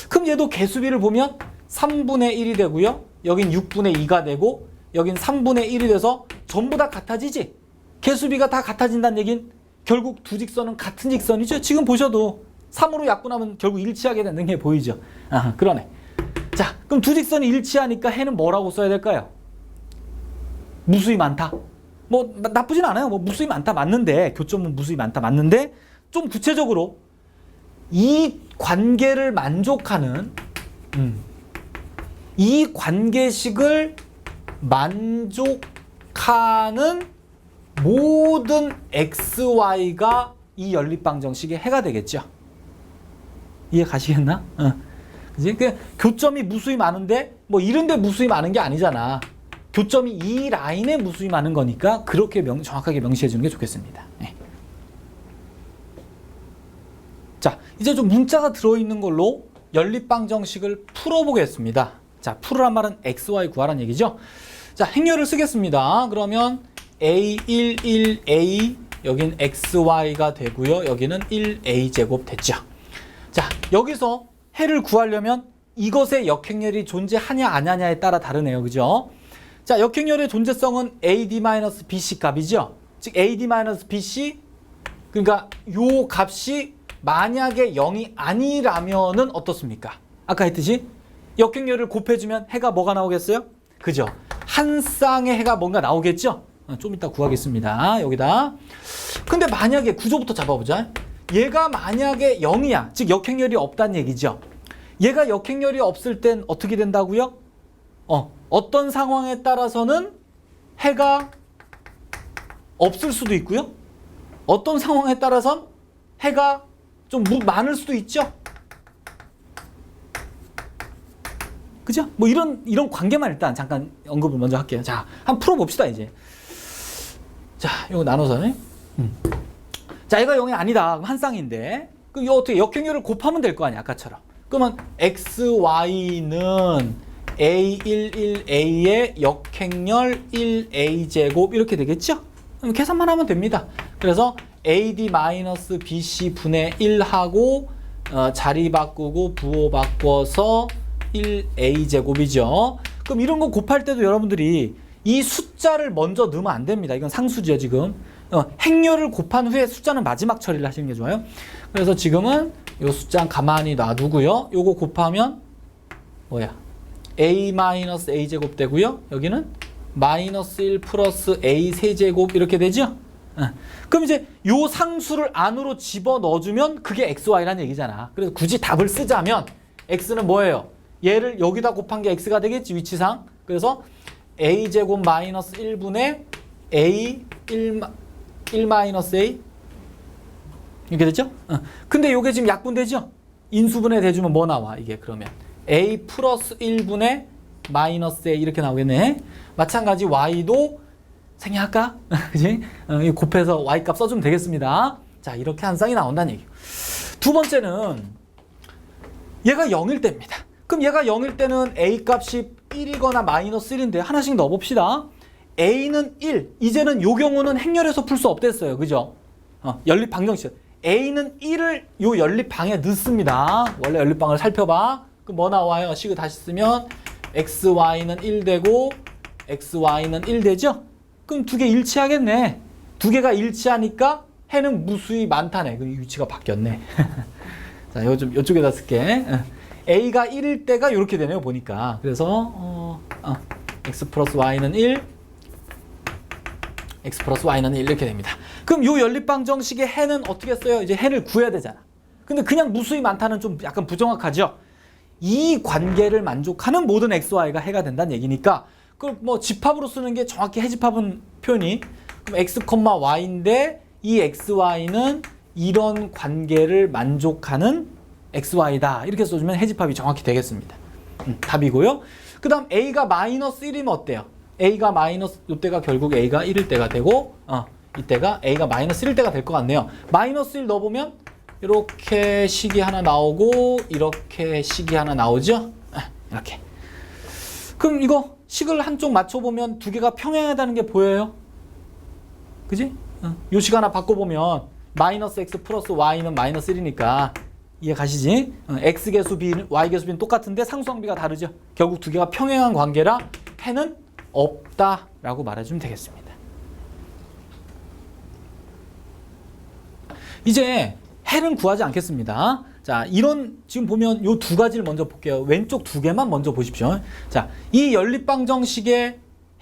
그럼 얘도 개수비를 보면 3분의 1이 되고요. 여긴 6분의 2가 되고 여긴 3분의 1이 돼서 전부 다 같아지지. 개수비가 다 같아진다는 얘긴 결국 두 직선은 같은 직선이죠. 지금 보셔도 3으로 약분하면 결국 일치하게 되는 게 보이죠. 아, 그러네. 자, 그럼 두 직선이 일치하니까 해는 뭐라고 써야 될까요? 무수히 많다. 뭐 나쁘진 않아요. 뭐 무수히 많다 맞는데, 교점은 무수히 많다 맞는데, 좀 구체적으로 이 관계를 만족하는 이 관계식을 만족하는 모든 xy가 이 연립방정식의 해가 되겠죠. 이해 가시겠나? 그지? 그 교점이 무수히 많은데 뭐 이런데 무수히 많은 게 아니잖아. 교점이 이 라인에 무수히 많은 거니까 그렇게 정확하게 명시해 주는 게 좋겠습니다. 네. 자, 이제 좀 문자가 들어있는 걸로 연립방정식을 풀어보겠습니다. 자, 풀으란 말은 xy 구하란 얘기죠. 자, 행렬을 쓰겠습니다. 그러면 a11a 여긴 xy가 되고요. 여기는 1a제곱 됐죠. 자, 여기서 해를 구하려면 이것의 역행렬이 존재하냐 안 하냐에 따라 다르네요. 그죠? 자, 역행렬의 존재성은 AD-BC 값이죠. 즉 AD-BC, 그러니까 요 값이 만약에 0이 아니라면은 어떻습니까? 아까 했듯이 역행렬을 곱해주면 해가 뭐가 나오겠어요? 그죠? 한 쌍의 해가 뭔가 나오겠죠? 좀 이따 구하겠습니다. 여기다. 근데 만약에 구조부터 잡아보자. 얘가 만약에 0이야. 즉 역행렬이 없다는 얘기죠. 얘가 역행렬이 없을 땐 어떻게 된다고요? 어떤 상황에 따라서는 해가 없을 수도 있고요. 어떤 상황에 따라선 해가 좀 많을 수도 있죠. 그죠? 뭐 이런 관계만 일단 잠깐 언급을 먼저 할게요. 자, 한번 풀어봅시다, 이제. 자, 이거 나눠서. 자, 얘가 0이 아니다. 그럼 한 쌍인데. 그럼 이거 어떻게 역행렬을 곱하면 될 거 아니야, 아까처럼. 그러면 xy는 a11a의 역행렬 1a제곱 이렇게 되겠죠? 그럼 계산만 하면 됩니다. 그래서 ad-bc 분의 1하고 자리 바꾸고 부호 바꿔서 1a제곱이죠. 그럼 이런 거 곱할 때도 여러분들이 이 숫자를 먼저 넣으면 안 됩니다. 이건 상수죠, 지금. 행렬을 곱한 후에 숫자는 마지막 처리를 하시는 게 좋아요. 그래서 지금은 이 숫자는 가만히 놔두고요. 요거 곱하면 뭐야? a-a제곱 되고요. 여기는 마이너스 1 플러스 a 세제곱 이렇게 되죠? 그럼 이제 요 상수를 안으로 집어 넣어주면 그게 xy라는 얘기잖아. 그래서 굳이 답을 쓰자면 x는 뭐예요? 얘를 여기다 곱한 게 x가 되겠지, 위치상. 그래서 a제곱 마이너스 1분의 a 1 마이너스 a 이렇게 됐죠? 근데 요게 지금 약분되죠? 인수분해 대주면 뭐 나와? 이게 그러면 a 플러스 1분의 마이너스 a 이렇게 나오겠네. 마찬가지 y도 생략할까? 그지? 곱해서 y 값 써주면 되겠습니다. 자, 이렇게 한 쌍이 나온다는 얘기예요. 두 번째는 얘가 0일 때입니다. 그럼 얘가 0일 때는 a 값이 1이거나 마이너스 1인데 하나씩 넣어봅시다. a는 1. 이제는 요 경우는 행렬에서 풀 수 없댔어요. 그죠? 연립방정식. a는 1을 요 연립방에 넣습니다. 원래 연립방을 살펴봐. 그럼 뭐 나와요? 식을 다시 쓰면 xy는 1 되고 xy는 1 되죠? 그럼 두 개 일치하겠네. 두 개가 일치하니까 해는 무수히 많다네. 그럼 위치가 바뀌었네. 자, 요쪽에다 쓸게. a가 1일 때가 이렇게 되네요, 보니까. 그래서 x 플러스 y는 1, x 플러스 y는 1 이렇게 됩니다. 그럼 요 연립방정식의 해는 어떻게 써요? 이제 해를 구해야 되잖아. 근데 그냥 무수히 많다는 좀 약간 부정확하죠? 이 관계를 만족하는 모든 xy가 해가 된다는 얘기니까 그럼 뭐 집합으로 쓰는 게 정확히 해집합은 표현이 그럼 x, y인데 이 xy는 이런 관계를 만족하는 xy다. 이렇게 써주면 해집합이 정확히 되겠습니다. 답이고요. 그 다음 A가 마이너스 1이면 어때요? A가 마이너스, 이때가 결국 A가 1일 때가 되고, 이때가 A가 마이너스 1일 때가 될 것 같네요. 마이너스 1 넣어보면, 이렇게 식이 하나 나오고, 이렇게 식이 하나 나오죠? 이렇게. 그럼 이거 식을 한쪽 맞춰보면 두 개가 평행하다는 게 보여요? 그지? 요 식 하나 바꿔보면, 마이너스 x 플러스 y는 마이너스 1이니까, 이해 가시지? x계수 b, y계수 b는 똑같은데 상수항비가 다르죠? 결국 두 개가 평행한 관계라 해는 없다라고 말해주면 되겠습니다. 이제 해는 구하지 않겠습니다. 자, 이런 지금 보면 요 두 가지를 먼저 볼게요. 왼쪽 두 개만 먼저 보십시오. 자, 이 연립방정식에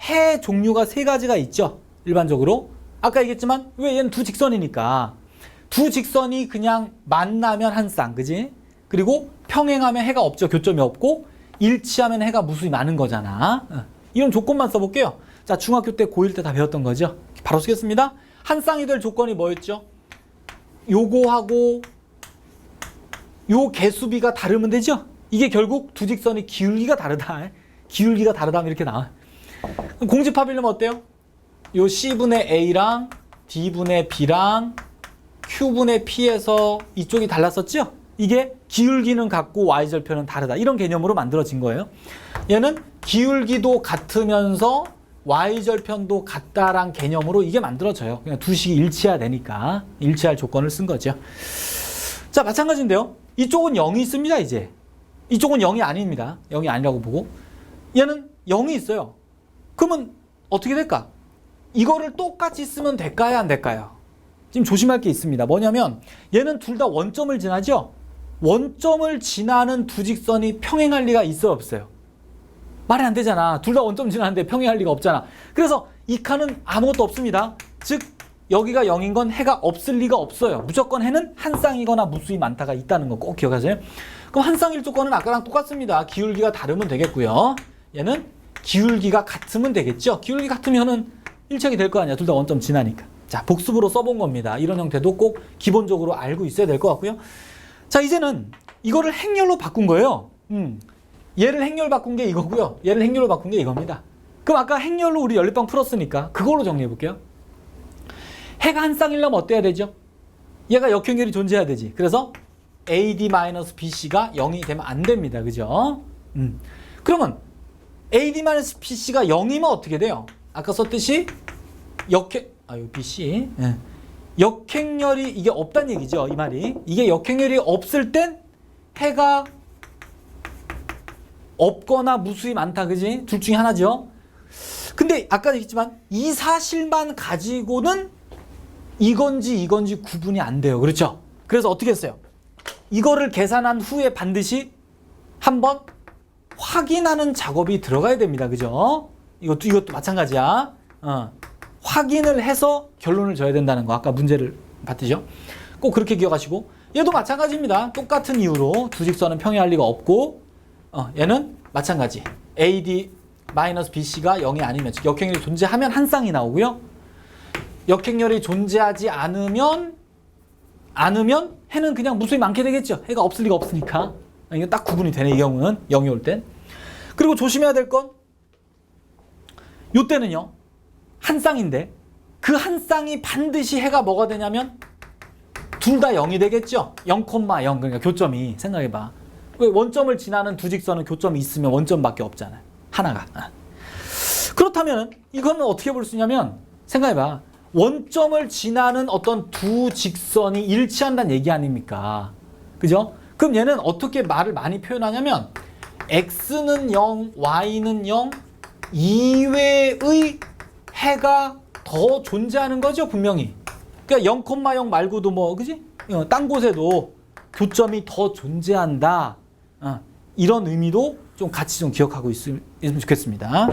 해 종류가 세 가지가 있죠. 일반적으로. 아까 얘기했지만 왜 얘는 두 직선이니까. 두 직선이 그냥 만나면 한 쌍, 그지? 그리고 평행하면 해가 없죠. 교점이 없고 일치하면 해가 무수히 많은 거잖아. 이런 조건만 써볼게요. 자, 중학교 때 고1 때 다 배웠던 거죠. 바로 쓰겠습니다. 한 쌍이 될 조건이 뭐였죠? 요거하고 요 개수비가 다르면 되죠? 이게 결국 두 직선이 기울기가 다르다. 기울기가 다르다면 이렇게 나와. 공집합이려면 어때요? 요 C분의 A랑 D분의 B랑 Q분의 P에서 이쪽이 달랐었죠? 이게 기울기는 같고 Y절편은 다르다. 이런 개념으로 만들어진 거예요. 얘는 기울기도 같으면서 Y절편도 같다란 개념으로 이게 만들어져요. 그냥 두 식이 일치해야 되니까 일치할 조건을 쓴 거죠. 자, 마찬가지인데요. 이쪽은 0이 있습니다. 이제 이쪽은 0이 아닙니다. 0이 아니라고 보고 얘는 0이 있어요. 그러면 어떻게 될까? 이거를 똑같이 쓰면 될까요? 안 될까요? 지금 조심할 게 있습니다. 뭐냐면 얘는 둘 다 원점을 지나죠? 원점을 지나는 두 직선이 평행할 리가 있어요? 없어요? 말이 안 되잖아. 둘 다 원점 지나는데 평행할 리가 없잖아. 그래서 이 칸은 아무것도 없습니다. 즉 여기가 0인 건 해가 없을 리가 없어요. 무조건 해는 한 쌍이거나 무수히 많다가 있다는 거 꼭 기억하세요. 그럼 한 쌍일 조건은 아까랑 똑같습니다. 기울기가 다르면 되겠고요. 얘는 기울기가 같으면 되겠죠. 기울기 같으면은 일착이 될 거 아니야. 둘 다 원점 지나니까. 자, 복습으로 써본 겁니다. 이런 형태도 꼭 기본적으로 알고 있어야 될 것 같고요. 자, 이제는 이거를 행렬로 바꾼 거예요. 얘를 행렬 바꾼 게 이거고요. 얘를 행렬로 바꾼 게 이겁니다. 그럼 아까 행렬로 우리 연립방 풀었으니까 그걸로 정리해 볼게요. 해가 한 쌍이려면 어때야 되죠? 얘가 역행렬이 존재해야 되지. 그래서 AD-BC가 0이 되면 안 됩니다. 그죠? 그러면 AD-BC가 0이면 어떻게 돼요? 아까 썼듯이 BC. 역행렬이 이게 없다는 얘기죠. 이 말이. 이게 역행렬이 없을 땐 해가 없거나 무수히 많다. 그지? 둘 중에 하나죠. 근데 아까 얘기했지만 이 사실만 가지고는 이건지 구분이 안 돼요. 그렇죠? 그래서 어떻게 했어요? 이거를 계산한 후에 반드시 한번 확인하는 작업이 들어가야 됩니다. 그죠? 이것도 마찬가지야. 확인을 해서 결론을 줘야 된다는 거. 아까 문제를 봤죠? 꼭 그렇게 기억하시고 얘도 마찬가지입니다. 똑같은 이유로 두 직선은 평행할 리가 없고 얘는 마찬가지. AD-BC가 0이 아니면 즉 역행렬이 존재하면 한 쌍이 나오고요. 역행렬이 존재하지 않으면 해는 그냥 무수히 많게 되겠죠. 해가 없을 리가 없으니까. 이게 딱 구분이 되네. 이 경우는 0이 올 땐. 그리고 조심해야 될 건 요때는요. 한 쌍인데 그 한 쌍이 반드시 해가 뭐가 되냐면 둘 다 0이 되겠죠. 0,0 그러니까 교점이 생각해봐. 왜 원점을 지나는 두 직선은 교점이 있으면 원점밖에 없잖아요. 하나가. 그렇다면 이거는 어떻게 볼 수 있냐면 생각해봐. 원점을 지나는 어떤 두 직선이 일치한다는 얘기 아닙니까? 그죠? 그럼 얘는 어떻게 말을 많이 표현하냐면 x는 0, y는 0 이외의 해가 더 존재하는 거죠, 분명히. 그러니까 0,0 말고도 뭐, 그지? 딴 곳에도 교점이 더 존재한다. 이런 의미도 좀 같이 좀 기억하고 있으면 좋겠습니다.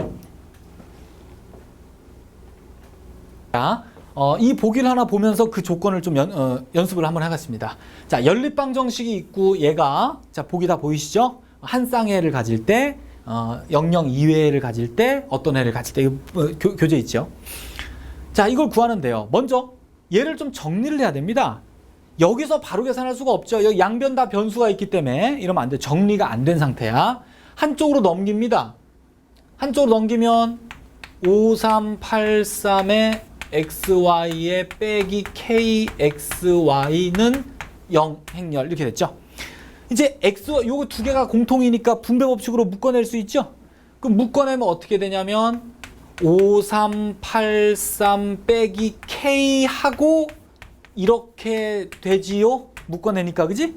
자, 이 보기를 하나 보면서 그 조건을 좀 연습을 한번 하겠습니다. 자, 연립방정식이 있고 얘가 자 보기 다 보이시죠? 한 쌍해를 가질 때 00 이외를 가질 때 어떤 해를 가질 때 교재 있죠. 자, 이걸 구하는데요. 먼저 얘를 좀 정리를 해야 됩니다. 여기서 바로 계산할 수가 없죠. 여기 양변 다 변수가 있기 때문에 이러면 안 돼. 정리가 안 된 상태야. 한쪽으로 넘깁니다. 한쪽으로 넘기면 5383의 xy에 빼기 kxy는 0 행렬 이렇게 됐죠. 이제 x 요거 두 개가 공통이니까 분배 법칙으로 묶어낼 수 있죠. 그럼 묶어내면 어떻게 되냐면 5383 빼기 k 하고 이렇게 되지요. 묶어내니까 그지?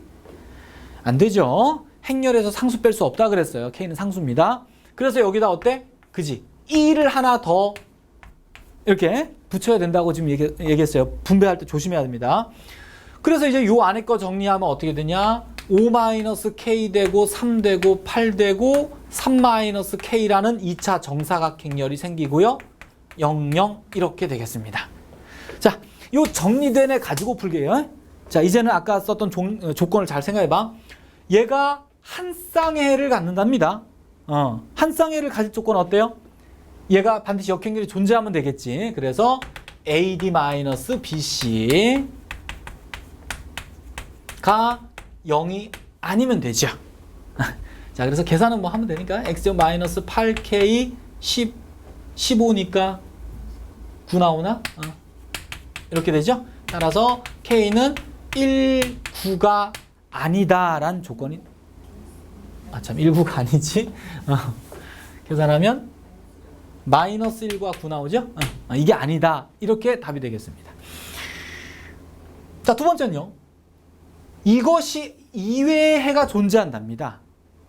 안 되죠. 행렬에서 상수 뺄 수 없다 그랬어요. k는 상수입니다. 그래서 여기다 어때? 그지? 1을 하나 더 이렇게 붙여야 된다고 지금 얘기했어요. 분배할 때 조심해야 됩니다. 그래서 이제 요 안에 거 정리하면 어떻게 되냐? 5-k 되고 3 되고 8 되고 3-k라는 2차 정사각행렬이 생기고요. 0, 0 이렇게 되겠습니다. 자, 요 정리된 애 가지고 풀게요. 자, 이제는 아까 썼던 조건을 잘 생각해봐. 얘가 한 쌍의 해를 갖는답니다. 한 쌍의 해를 가질 조건 어때요? 얘가 반드시 역행렬이 존재하면 되겠지. 그래서 AD-BC가 0이 아니면 되죠. 자, 그래서 계산은 뭐 하면 되니까 x제곱 마이너스 8k 10, 15니까 9 나오나? 이렇게 되죠. 따라서 k는 1, 9가 아니다라는 조건이 참 1, 9가 아니지. 계산하면 마이너스 1과 9 나오죠. 이게 아니다. 이렇게 답이 되겠습니다. 자, 두 번째는요. 이것이 이외의 해가 존재한답니다.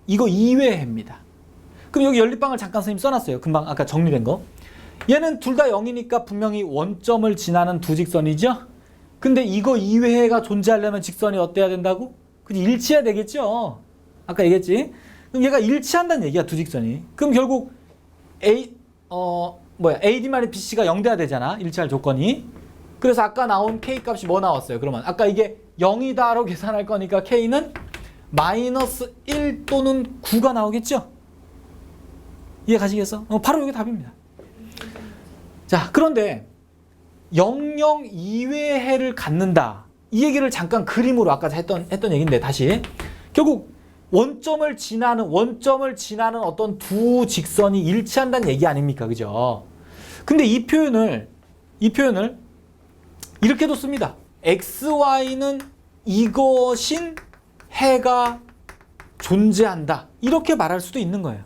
이거 이외의 해입니다. 그럼 여기 연립방을 잠깐 선생님 써놨어요. 금방 아까 정리된 거. 얘는 둘 다 0이니까 분명히 원점을 지나는 두 직선이죠. 근데 이거 이외의 해가 존재하려면 직선이 어때야 된다고? 그지? 일치해야 되겠죠. 아까 얘기했지. 그럼 얘가 일치한다는 얘기야, 두 직선이. 그럼 결국 AD-BC가 0 돼야 되잖아. 일치할 조건이. 그래서 아까 나온 K 값이 뭐 나왔어요? 그러면 아까 이게 0이다라고 계산할 거니까 K는 마이너스 1 또는 9가 나오겠죠? 이해 가시겠어? 바로 이게 답입니다. 자, 그런데 00 이외의 해를 갖는다. 이 얘기를 잠깐 그림으로 아까 했던 얘기인데 다시. 결국 원점을 지나는 어떤 두 직선이 일치한다는 얘기 아닙니까? 그죠? 근데 이 표현을 이렇게도 씁니다. XY는 이것인 해가 존재한다. 이렇게 말할 수도 있는 거예요.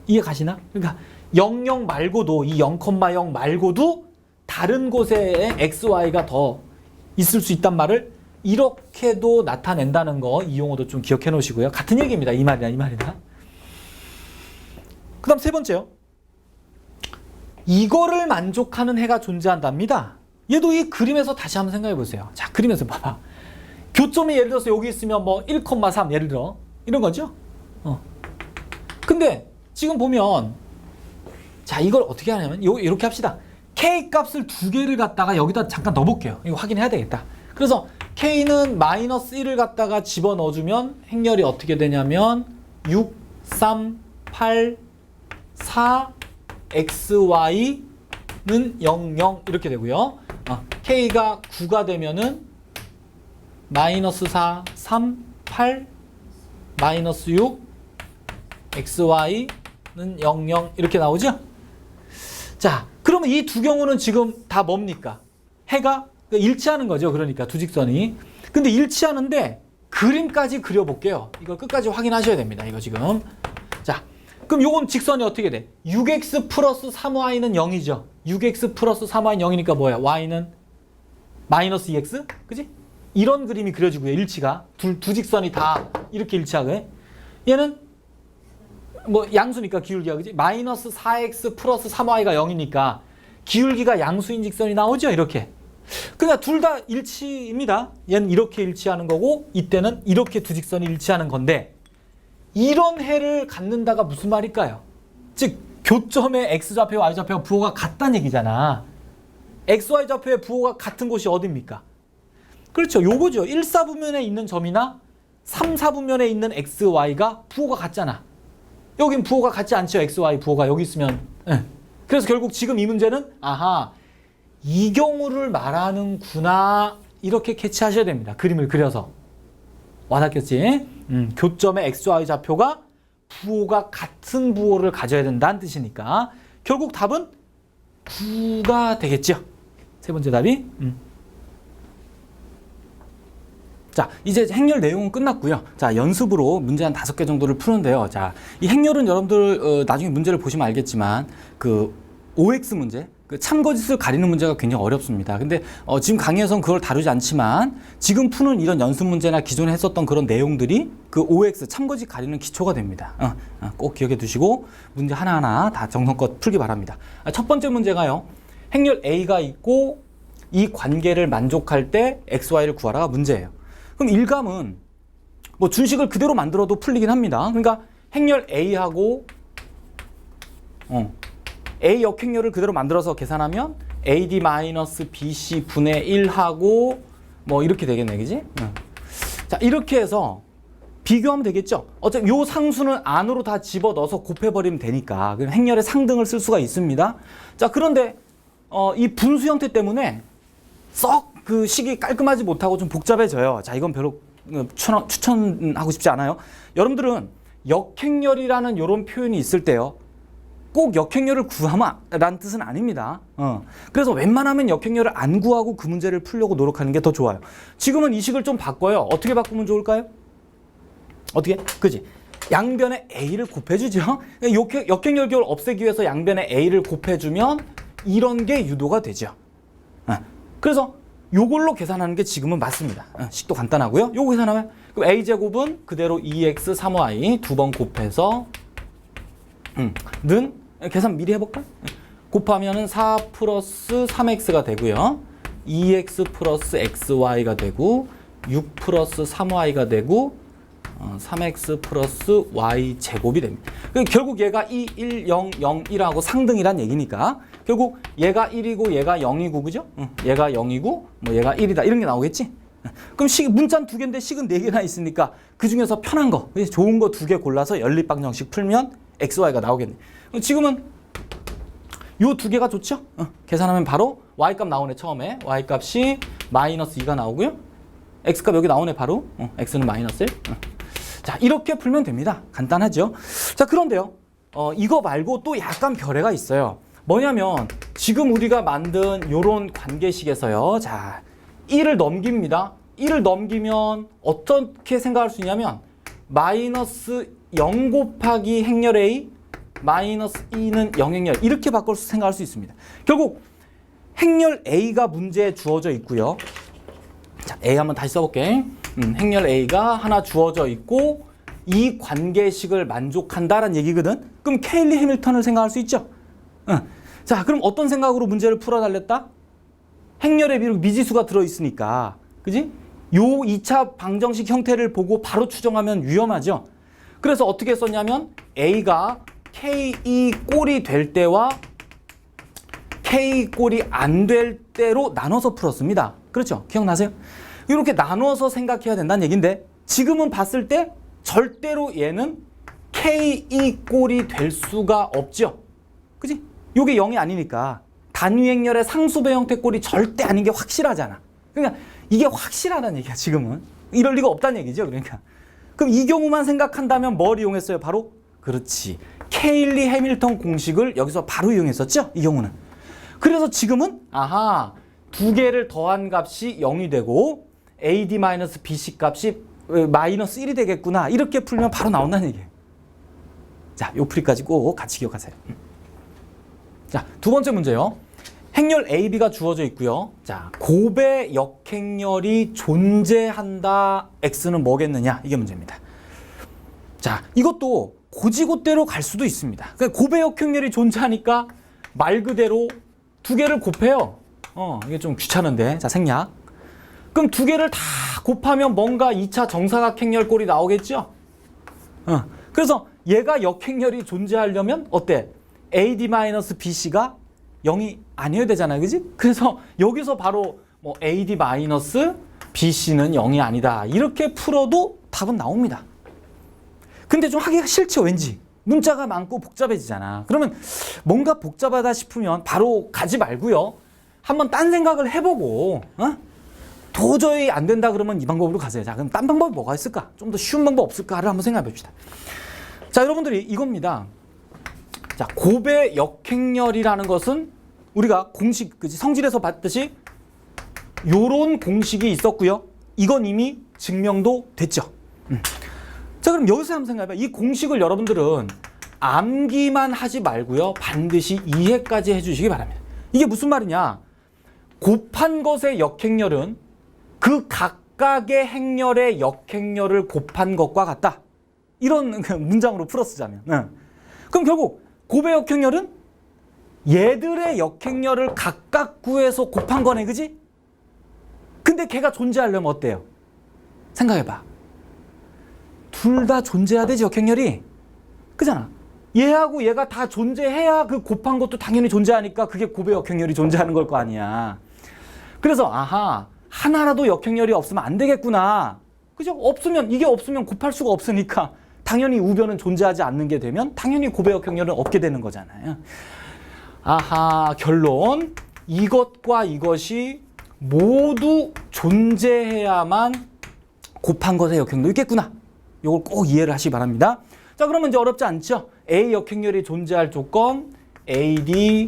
이해 가시나? 그러니까 00 말고도 이 0,0 말고도 다른 곳에 XY가 더 있을 수 있단 말을 이렇게도 나타낸다는 거, 이 용어도 좀 기억해 놓으시고요. 같은 얘기입니다. 이 말이다. 그 다음 세 번째요. 이거를 만족하는 해가 존재한답니다. 얘도 이 그림에서 다시 한번 생각해 보세요. 자, 그림에서 봐봐. 교점이 예를 들어서 여기 있으면 뭐 1,3 예를 들어 이런 거죠. 근데 지금 보면 자, 이걸 어떻게 하냐면 이렇게 합시다. K 값을 두 개를 갖다가 여기다 잠깐 넣어볼게요. 이거 확인해야 되겠다. 그래서 K는 마이너스 1을 갖다가 집어넣어주면 행렬이 어떻게 되냐면 6, 3, 8, 4, XY는 0, 0 이렇게 되고요. K가 9가 되면은 마이너스 4, 3, 8, 마이너스 6, XY는 0, 0 이렇게 나오죠? 자, 그러면 이 두 경우는 지금 다 뭡니까? 해가 일치하는 거죠. 그러니까 두 직선이. 근데 일치하는데 그림까지 그려볼게요. 이걸 끝까지 확인하셔야 됩니다. 이거 지금. 자, 그럼 요건 직선이 어떻게 돼? 6x 플러스 3y는 0이죠. 6x 플러스 3y는 0이니까 뭐야? y는 마이너스 2x? 그지? 이런 그림이 그려지고요. 일치가. 두 직선이 다 이렇게 일치하게. 얘는 뭐 양수니까 기울기가 그지? 마이너스 4x 플러스 3y가 0이니까 기울기가 양수인 직선이 나오죠. 이렇게. 그러니까 둘 다 일치입니다. 얘는 이렇게 일치하는 거고 이때는 이렇게 두 직선이 일치하는 건데 이런 해를 갖는다가 무슨 말일까요? 즉 교점의 x좌표, y좌표 부호가 같다는 얘기잖아. x, y좌표의 부호가 같은 곳이 어딥니까? 그렇죠. 요거죠. 1사분면에 있는 점이나 3사분면에 있는 x, y가 부호가 같잖아. 여긴 부호가 같지 않죠. x, y 부호가 여기 있으면. 그래서 결국 지금 이 문제는 아하 이 경우를 말하는구나 이렇게 캐치하셔야 됩니다. 그림을 그려서. 와닿겠지? 교점의 x, y 좌표가 부호가 같은 부호를 가져야 된다는 뜻이니까 결국 답은 9가 되겠죠. 세 번째 답이. 자, 이제 행렬 내용은 끝났고요. 자, 연습으로 문제 한 5개 정도를 푸는데요. 자, 이 행렬은 여러분들 나중에 문제를 보시면 알겠지만 그 OX 문제, 그 참거짓을 가리는 문제가 굉장히 어렵습니다. 근데 지금 강의에서는 그걸 다루지 않지만 지금 푸는 이런 연습 문제나 기존에 했었던 그런 내용들이 그 OX 참거짓 가리는 기초가 됩니다. 꼭 기억해 두시고 문제 하나하나 다 정성껏 풀기 바랍니다. 첫 번째 문제가요. 행렬 A가 있고 이 관계를 만족할 때 XY를 구하라가 문제예요. 그럼 일감은 뭐 준식을 그대로 만들어도 풀리긴 합니다. 그러니까 행렬 A하고 A 역행렬을 그대로 만들어서 계산하면 AD-BC 분의 1하고 뭐 이렇게 되겠네, 그지? 자, 이렇게 해서 비교하면 되겠죠? 어차피 요 상수는 안으로 다 집어넣어서 곱해버리면 되니까 그럼 행렬의 상등을 쓸 수가 있습니다. 자, 그런데 이 분수 형태 때문에 썩 그 식이 깔끔하지 못하고 좀 복잡해져요. 자, 이건 별로 추천하고 싶지 않아요. 여러분들은 역행렬이라는 이런 표현이 있을 때요. 꼭 역행렬을 구하라는 뜻은 아닙니다. 그래서 웬만하면 역행렬을 안 구하고 그 문제를 풀려고 노력하는 게 더 좋아요. 지금은 이 식을 좀 바꿔요. 어떻게 바꾸면 좋을까요? 어떻게? 그지? 양변에 A를 곱해주죠. 역행렬 기호를 없애기 위해서 양변에 A를 곱해주면 이런 게 유도가 되죠. 그래서 요걸로 계산하는 게 지금은 맞습니다. 식도 간단하고요. 요거 계산하면 그럼 A제곱은 그대로 2x 3y 두 번 곱해서 는 계산 미리 해볼까? 곱하면은 4 플러스 3x가 되고요. 2x 플러스 xy가 되고 6 플러스 3y가 되고 3x 플러스 y 제곱이 됩니다. 결국 얘가 2, 1, 0, 0, 1하고 상등이란 얘기니까 결국 얘가 1이고 얘가 0이고 그죠? 얘가 0이고 뭐 얘가 1이다 이런 게 나오겠지? 그럼 문자는 2개인데 식은 4개나 있으니까 그 중에서 편한 거, 좋은 거 2개 골라서 연립방정식 풀면 XY가 나오겠네. 지금은 요 2개가 좋죠? 계산하면 바로 Y값 나오네. 처음에 Y값이 마이너스 2가 나오고요. X값 여기 나오네 바로. X는 마이너스 1. 자, 이렇게 풀면 됩니다. 간단하죠? 자, 그런데요. 이거 말고 또 약간 별애가 있어요. 뭐냐면 지금 우리가 만든 요런 관계식에서요. 자, 1을 넘깁니다. 1을 넘기면 어떻게 생각할 수 있냐면 마이너스 0 곱하기 행렬 A 마이너스 2는 0행렬 이렇게 바꿔 생각할 수 있습니다. 결국 행렬 A가 문제에 주어져 있고요. 자, A 한번 다시 써볼게. 행렬 A가 하나 주어져 있고 이 관계식을 만족한다라는 얘기거든. 그럼 케일리 해밀턴을 생각할 수 있죠. 자, 그럼 어떤 생각으로 문제를 풀어달랬다? 행렬에 비록 미지수가 들어있으니까 그지? 요 2차 방정식 형태를 보고 바로 추정하면 위험하죠. 그래서 어떻게 썼냐면 A가 K2 꼴이 될 때와 K 꼴이 안 될 때로 나눠서 풀었습니다. 그렇죠? 기억나세요? 이렇게 나눠서 생각해야 된다는 얘기인데 지금은 봤을 때 절대로 얘는 K2 꼴이 될 수가 없죠. 그지? 요게 0이 아니니까 단위행렬의 상수배 형태 꼴이 절대 아닌 게 확실하잖아. 그러니까 이게 확실하다는 얘기야 지금은. 이럴 리가 없다는 얘기죠. 그러니까 그럼 이 경우만 생각한다면 뭘 이용했어요? 바로 그렇지. 케일리 해밀턴 공식을 여기서 바로 이용했었죠? 이 경우는. 그래서 지금은 아하 2개를 더한 값이 0이 되고 AD-BC 값이 마이너스 1이 되겠구나. 이렇게 풀면 바로 나온다는 얘기예요. 자, 요 풀이까지 꼭 같이 기억하세요. 자, 두 번째 문제요. 행렬 AB가 주어져 있고요. 자, 곱의 역행렬이 존재한다. X는 뭐겠느냐? 이게 문제입니다. 자, 이것도 고지고대로 갈 수도 있습니다. 그러니까 곱의 역행렬이 존재하니까 말 그대로 2개를 곱해요. 이게 좀 귀찮은데. 자, 생략. 그럼 2개를 다 곱하면 뭔가 2차 정사각행렬 꼴이 나오겠죠? 그래서 얘가 역행렬이 존재하려면 어때? AD-BC가 0이 아니어야 되잖아요. 그지? 그래서 여기서 바로 뭐 AD-BC는 0이 아니다. 이렇게 풀어도 답은 나옵니다. 근데 좀 하기가 싫죠, 왠지. 문자가 많고 복잡해지잖아. 그러면 뭔가 복잡하다 싶으면 바로 가지 말고요. 한번 딴 생각을 해보고, 도저히 안 된다 그러면 이 방법으로 가세요. 자, 그럼 딴 방법이 뭐가 있을까? 좀 더 쉬운 방법 없을까를 한번 생각해 봅시다. 자, 여러분들이 이겁니다. 자, 곱의 역행렬이라는 것은 우리가 공식, 그치? 성질에서 봤듯이 요런 공식이 있었고요. 이건 이미 증명도 됐죠. 자, 그럼 여기서 한번 생각해봐. 이 공식을 여러분들은 암기만 하지 말고요. 반드시 이해까지 해주시기 바랍니다. 이게 무슨 말이냐? 곱한 것의 역행렬은 그 각각의 행렬의 역행렬을 곱한 것과 같다. 이런 문장으로 풀어 쓰자면. 그럼 결국 곱의 역행렬은 얘들의 역행렬을 각각 구해서 곱한 거네, 그지? 근데 걔가 존재하려면 어때요? 생각해봐. 둘 다 존재해야 되지, 역행렬이. 그잖아. 얘하고 얘가 다 존재해야 그 곱한 것도 당연히 존재하니까 그게 곱의 역행렬이 존재하는 걸 거 아니야. 그래서 아하, 하나라도 역행렬이 없으면 안 되겠구나. 그죠? 없으면, 이게 없으면 곱할 수가 없으니까 당연히 우변은 존재하지 않는 게 되면 당연히 곱의 역행렬은 없게 되는 거잖아요. 아하, 결론. 이것과 이것이 모두 존재해야만 곱한 것의 역행도 있겠구나. 이걸 꼭 이해를 하시기 바랍니다. 자, 그러면 이제 어렵지 않죠? A 역행렬이 존재할 조건 AD-BC가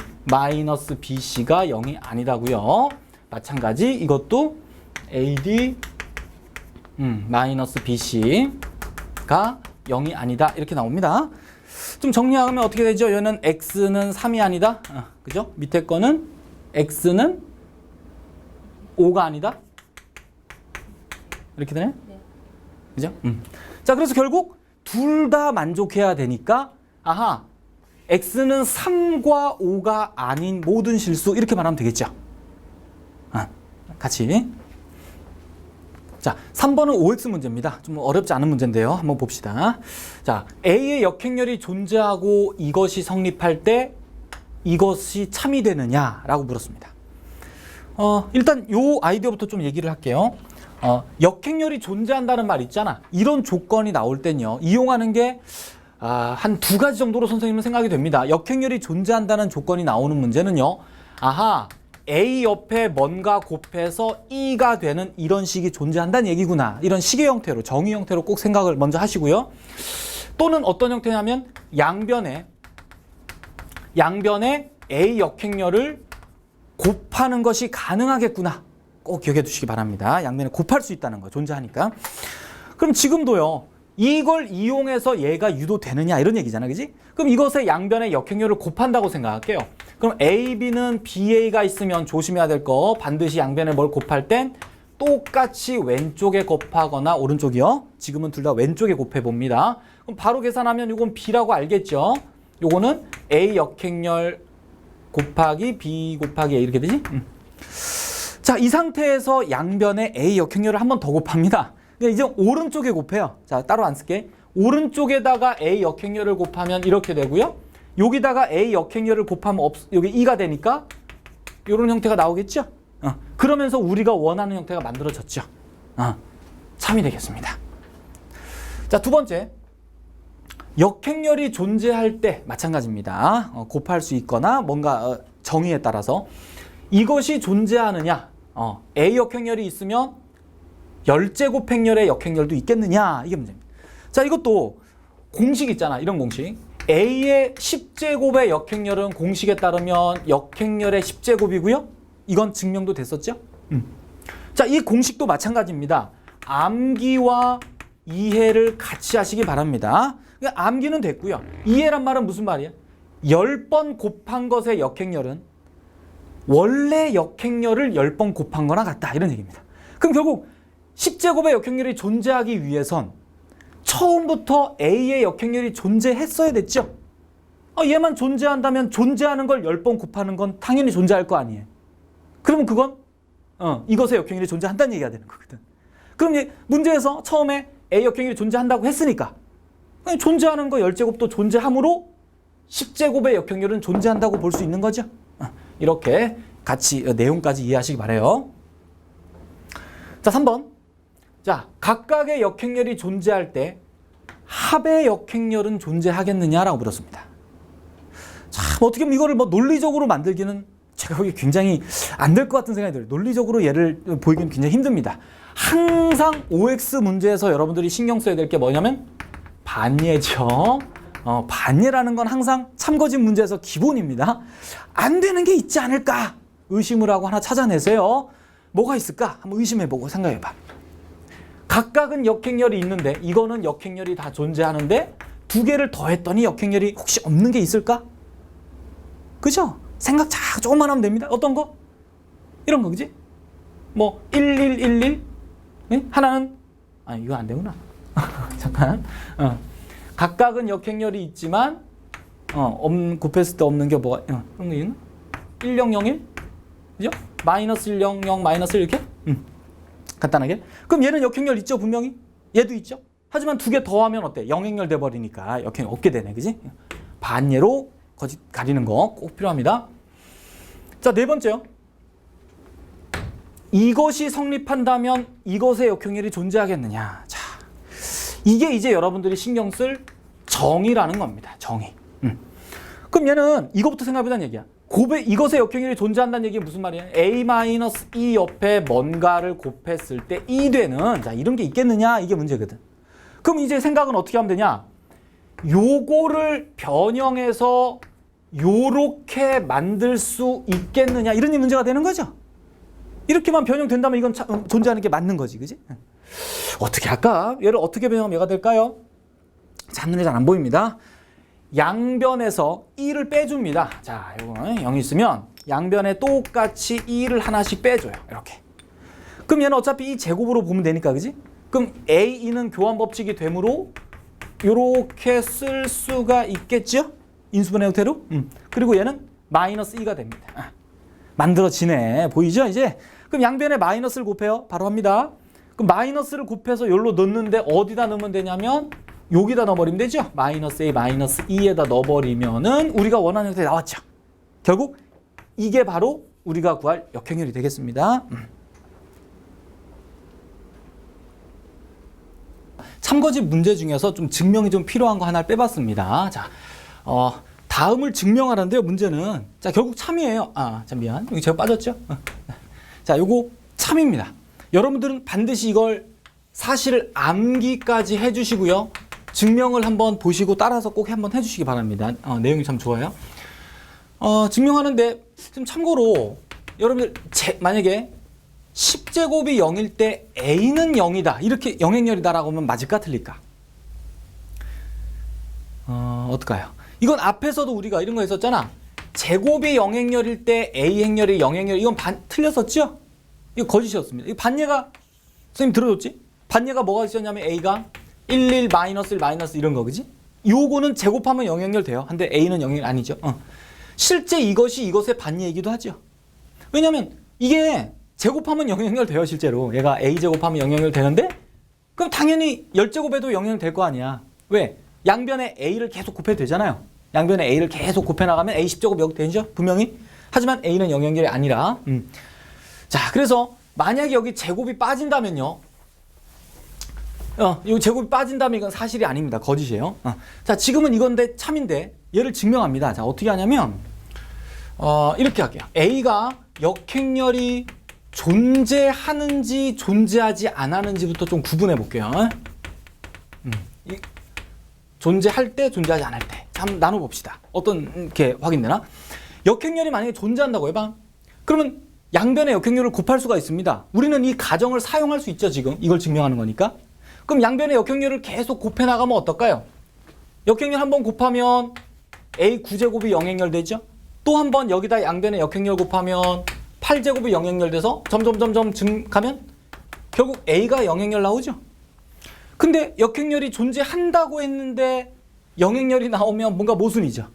0이 아니다고요. 마찬가지 이것도 AD-BC가 0이 아니다. 이렇게 나옵니다. 좀 정리하면 어떻게 되죠? 얘는 X는 3이 아니다. 그죠? 밑에 거는 X는 5가 아니다. 이렇게 되네? 네. 그죠? 자, 그래서 결국 둘 다 만족해야 되니까 아하, X는 3과 5가 아닌 모든 실수 이렇게 말하면 되겠죠. 같이. 자, 3번은 OX 문제입니다. 좀 어렵지 않은 문제인데요. 한번 봅시다. 자, A의 역행렬이 존재하고 이것이 성립할 때 이것이 참이 되느냐라고 물었습니다. 일단 요 아이디어부터 좀 얘기를 할게요. 역행렬이 존재한다는 말 있잖아. 이런 조건이 나올 땐요. 이용하는 게 한 두 가지 정도로 선생님은 생각이 됩니다. 역행렬이 존재한다는 조건이 나오는 문제는요. 아하, A 옆에 뭔가 곱해서 E가 되는 이런 식이 존재한다는 얘기구나. 이런 식의 형태로, 정의 형태로 꼭 생각을 먼저 하시고요. 또는 어떤 형태냐면 양변에 A 역행렬을 곱하는 것이 가능하겠구나. 꼭 기억해 두시기 바랍니다. 양면에 곱할 수 있다는 거 존재하니까. 그럼 지금도요. 이걸 이용해서 얘가 유도되느냐 이런 얘기잖아. 그지? 그럼 이것의 양변의 역행렬을 곱한다고 생각할게요. 그럼 AB는 BA가 있으면 조심해야 될 거 반드시 양변에 뭘 곱할 땐 똑같이 왼쪽에 곱하거나 오른쪽이요. 지금은 둘 다 왼쪽에 곱해 봅니다. 그럼 바로 계산하면 이건 B라고 알겠죠? 요거는 A 역행렬 곱하기 B 곱하기 A 이렇게 되지? 자, 이 상태에서 양변에 A 역행렬을 한 번 더 곱합니다. 이제 오른쪽에 곱해요. 자, 따로 안 쓸게. 오른쪽에다가 A 역행렬을 곱하면 이렇게 되고요. 여기다가 A 역행렬을 곱하면 여기 2가 되니까 이런 형태가 나오겠죠? 그러면서 우리가 원하는 형태가 만들어졌죠. 참이 되겠습니다. 자, 두 번째. 역행렬이 존재할 때 마찬가지입니다. 곱할 수 있거나 뭔가 정의에 따라서 이것이 존재하느냐. A 역행렬이 있으면 열제곱 행렬의 역행렬도 있겠느냐. 이게 문제입니다. 자, 이것도 공식 있잖아. 이런 공식. A의 10제곱의 역행렬은 공식에 따르면 역행렬의 10제곱이고요. 이건 증명도 됐었죠? 자, 이 공식도 마찬가지입니다. 암기와 이해를 같이 하시기 바랍니다. 그러니까 암기는 됐고요. 이해란 말은 무슨 말이야? 10번 곱한 것의 역행렬은 원래 역행렬을 10번 곱한 거나 같다. 이런 얘기입니다. 그럼 결국 10제곱의 역행렬이 존재하기 위해선 처음부터 A의 역행렬이 존재했어야 됐죠. 얘만 존재한다면 존재하는 걸 10번 곱하는 건 당연히 존재할 거 아니에요. 그러면 그건 이것의 역행렬이 존재한다는 얘기가 되는 거거든. 그럼 문제에서 처음에 A 역행렬이 존재한다고 했으니까 존재하는 거 10제곱도 존재하므로 10제곱의 역행렬은 존재한다고 볼 수 있는 거죠. 이렇게 같이 내용까지 이해하시기 바라요. 자, 3번. 자, 각각의 역행렬이 존재할 때 합의 역행렬은 존재하겠느냐라고 물었습니다. 자, 어떻게 보면 이거를 논리적으로 만들기는 제가 보기에 굉장히 안 될 것 같은 생각이 들어요. 논리적으로 얘를 보이기는 굉장히 힘듭니다. 항상 OX 문제에서 여러분들이 신경 써야 될 게 뭐냐면 반예죠. 반예라는 건 항상 참거짓 문제에서 기본입니다. 안 되는 게 있지 않을까 의심을 하고 하나 찾아내세요. 뭐가 있을까? 한번 의심해보고 생각해봐. 각각은 역행렬이 있는데 이거는 역행렬이 다 존재하는데 두 개를 더했더니 역행렬이 혹시 없는 게 있을까? 그죠? 생각 조금만 하면 됩니다. 어떤 거? 이런 거, 그지? 뭐 1111 네? 하나는 이거 안 되구나. 잠깐. 각각은 역행렬이 있지만 곱했을 때 없는 게 뭐가 그런 거 있나? 1001 그죠? 마이너스 100 마이너스 이렇게? 간단하게. 그럼 얘는 역행렬 있죠, 분명히? 얘도 있죠. 하지만 두 개 더하면 어때? 영행렬 돼버리니까 역행렬 없게 되네, 그지? 반예로 가리는 거 꼭 필요합니다. 자, 네 번째요. 이것이 성립한다면 이것의 역행렬이 존재하겠느냐. 자, 이게 이제 여러분들이 신경 쓸 정의라는 겁니다. 정의. 그럼 얘는 이거부터 생각해보자는 얘기야. 이것의 역행렬이 존재한다는 얘기는 무슨 말이야? A-E 옆에 뭔가를 곱했을 때 E 되는 자 이런 게 있겠느냐 이게 문제거든. 그럼 이제 생각은 어떻게 하면 되냐? 요거를 변형해서 요렇게 만들 수 있겠느냐 이런 문제가 되는 거죠. 이렇게만 변형된다면 이건 존재하는 게 맞는 거지, 그지? 어떻게 할까? 얘를 어떻게 변형하면 얘가 될까요? 자, 한눈에 잘 안 보입니다. 양변에서 2를 빼줍니다. 자, 이거는 0이 있으면 양변에 똑같이 2를 하나씩 빼줘요. 이렇게. 그럼 얘는 어차피 이 제곱으로 보면 되니까, 그지? 그럼 A, E는 교환 법칙이 되므로 이렇게 쓸 수가 있겠죠? 인수분해 형태로. 그리고 얘는 마이너스 2가 됩니다. 만들어지네. 보이죠, 이제? 그럼 양변에 마이너스를 곱해요. 바로 합니다. 그럼 마이너스를 곱해서 여기로 넣는데 어디다 넣으면 되냐면 여기다 넣어버리면 되죠. 마이너스 A, 마이너스 2에다 넣어버리면은 우리가 원하는 형태 나왔죠. 결국 이게 바로 우리가 구할 역행렬이 되겠습니다. 참거짓 문제 중에서 좀 증명이 좀 필요한 거 하나를 빼봤습니다. 자, 다음을 증명하는데요. 문제는 자 결국 참이에요. 참 미안. 여기 제가 빠졌죠? 자, 요거 참입니다. 여러분들은 반드시 이걸 사실을 암기까지 해주시고요. 증명을 한번 보시고 따라서 꼭 한번 해주시기 바랍니다. 내용이 참 좋아요. 증명하는데 좀 참고로 여러분들 만약에 10제곱이 0일 때 A는 0이다. 이렇게 영행렬이다라고 하면 맞을까 틀릴까? 어떨까요? 이건 앞에서도 우리가 이런 거 했었잖아. 제곱이 영행렬일 때 A 행렬이 영행렬 이건 틀렸었죠? 이거 거짓이었습니다. 이 반예가 선생님 들어줬지? 반예가 뭐가 있었냐면 A가 11 마이너스 1 마이너스 이런 거 그지? 요거는 제곱하면 영행렬 돼요. 근데 A는 영행렬 아니죠. 실제 이것이 이것의 반예이기도 하죠. 왜냐면 이게 제곱하면 영행렬 돼요. 실제로 얘가 A 제곱하면 영행렬 되는데 그럼 당연히 10제곱해도 영행렬 될 거 아니야. 왜? 양변에 A를 계속 곱해도 되잖아요. 양변에 A를 계속 곱해나가면 A 10제곱 여기 되죠? 분명히. 하지만 A는 영행렬이 아니라 자, 그래서 만약에 여기 제곱이 빠진다면요. 이 제곱이 빠진다면 이건 사실이 아닙니다. 거짓이에요. 자, 지금은 이건데 참인데 얘를 증명합니다. 자, 어떻게 하냐면 이렇게 할게요. A가 역행렬이 존재하는지 존재하지 않았는지부터 좀 구분해 볼게요. 존재할 때, 존재하지 않을 때. 한번 나눠봅시다. 어떤 게 확인되나? 역행렬이 만약에 존재한다고 해봐. 그러면 양변의 역행렬을 곱할 수가 있습니다. 우리는 이 가정을 사용할 수 있죠, 지금. 이걸 증명하는 거니까. 그럼 양변의 역행렬을 계속 곱해 나가면 어떨까요? 역행렬 한번 곱하면 A 9제곱이 영행렬 되죠? 또 한 번 여기다 양변의 역행렬 곱하면 8제곱이 영행렬 돼서 점점 가면 결국 A가 영행렬 나오죠? 근데 역행렬이 존재한다고 했는데 영행렬이 나오면 뭔가 모순이죠.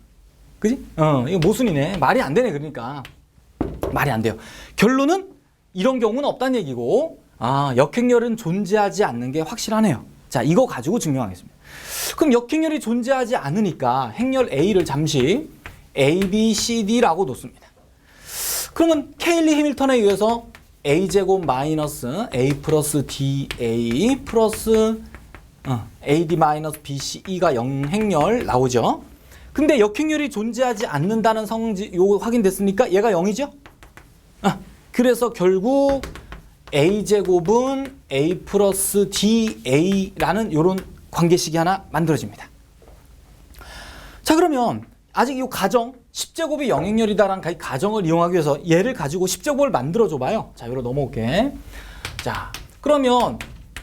그지? 이거 모순이네. 말이 안 되네, 그러니까. 말이 안 돼요. 결론은 이런 경우는 없다는 얘기고, 역행렬은 존재하지 않는 게 확실하네요. 자, 이거 가지고 증명하겠습니다. 그럼 역행렬이 존재하지 않으니까 행렬 A를 잠시 A, B, C, D라고 놓습니다. 그러면 케일리 해밀턴에 의해서 A제곱 마이너스 A 플러스 DA 플러스 AD 마이너스 BCE가 영행렬 나오죠. 근데 역행렬이 존재하지 않는다는 요거 확인됐으니까 얘가 0이죠? 그래서 결국 A제곱은 A 플러스 DA라는 요런 관계식이 하나 만들어집니다. 자, 그러면 아직 이 가정 10제곱이 영행렬이다라는 가정을 이용하기 위해서 얘를 가지고 10제곱을 만들어줘 봐요. 자, 여기로 넘어올게. 자, 그러면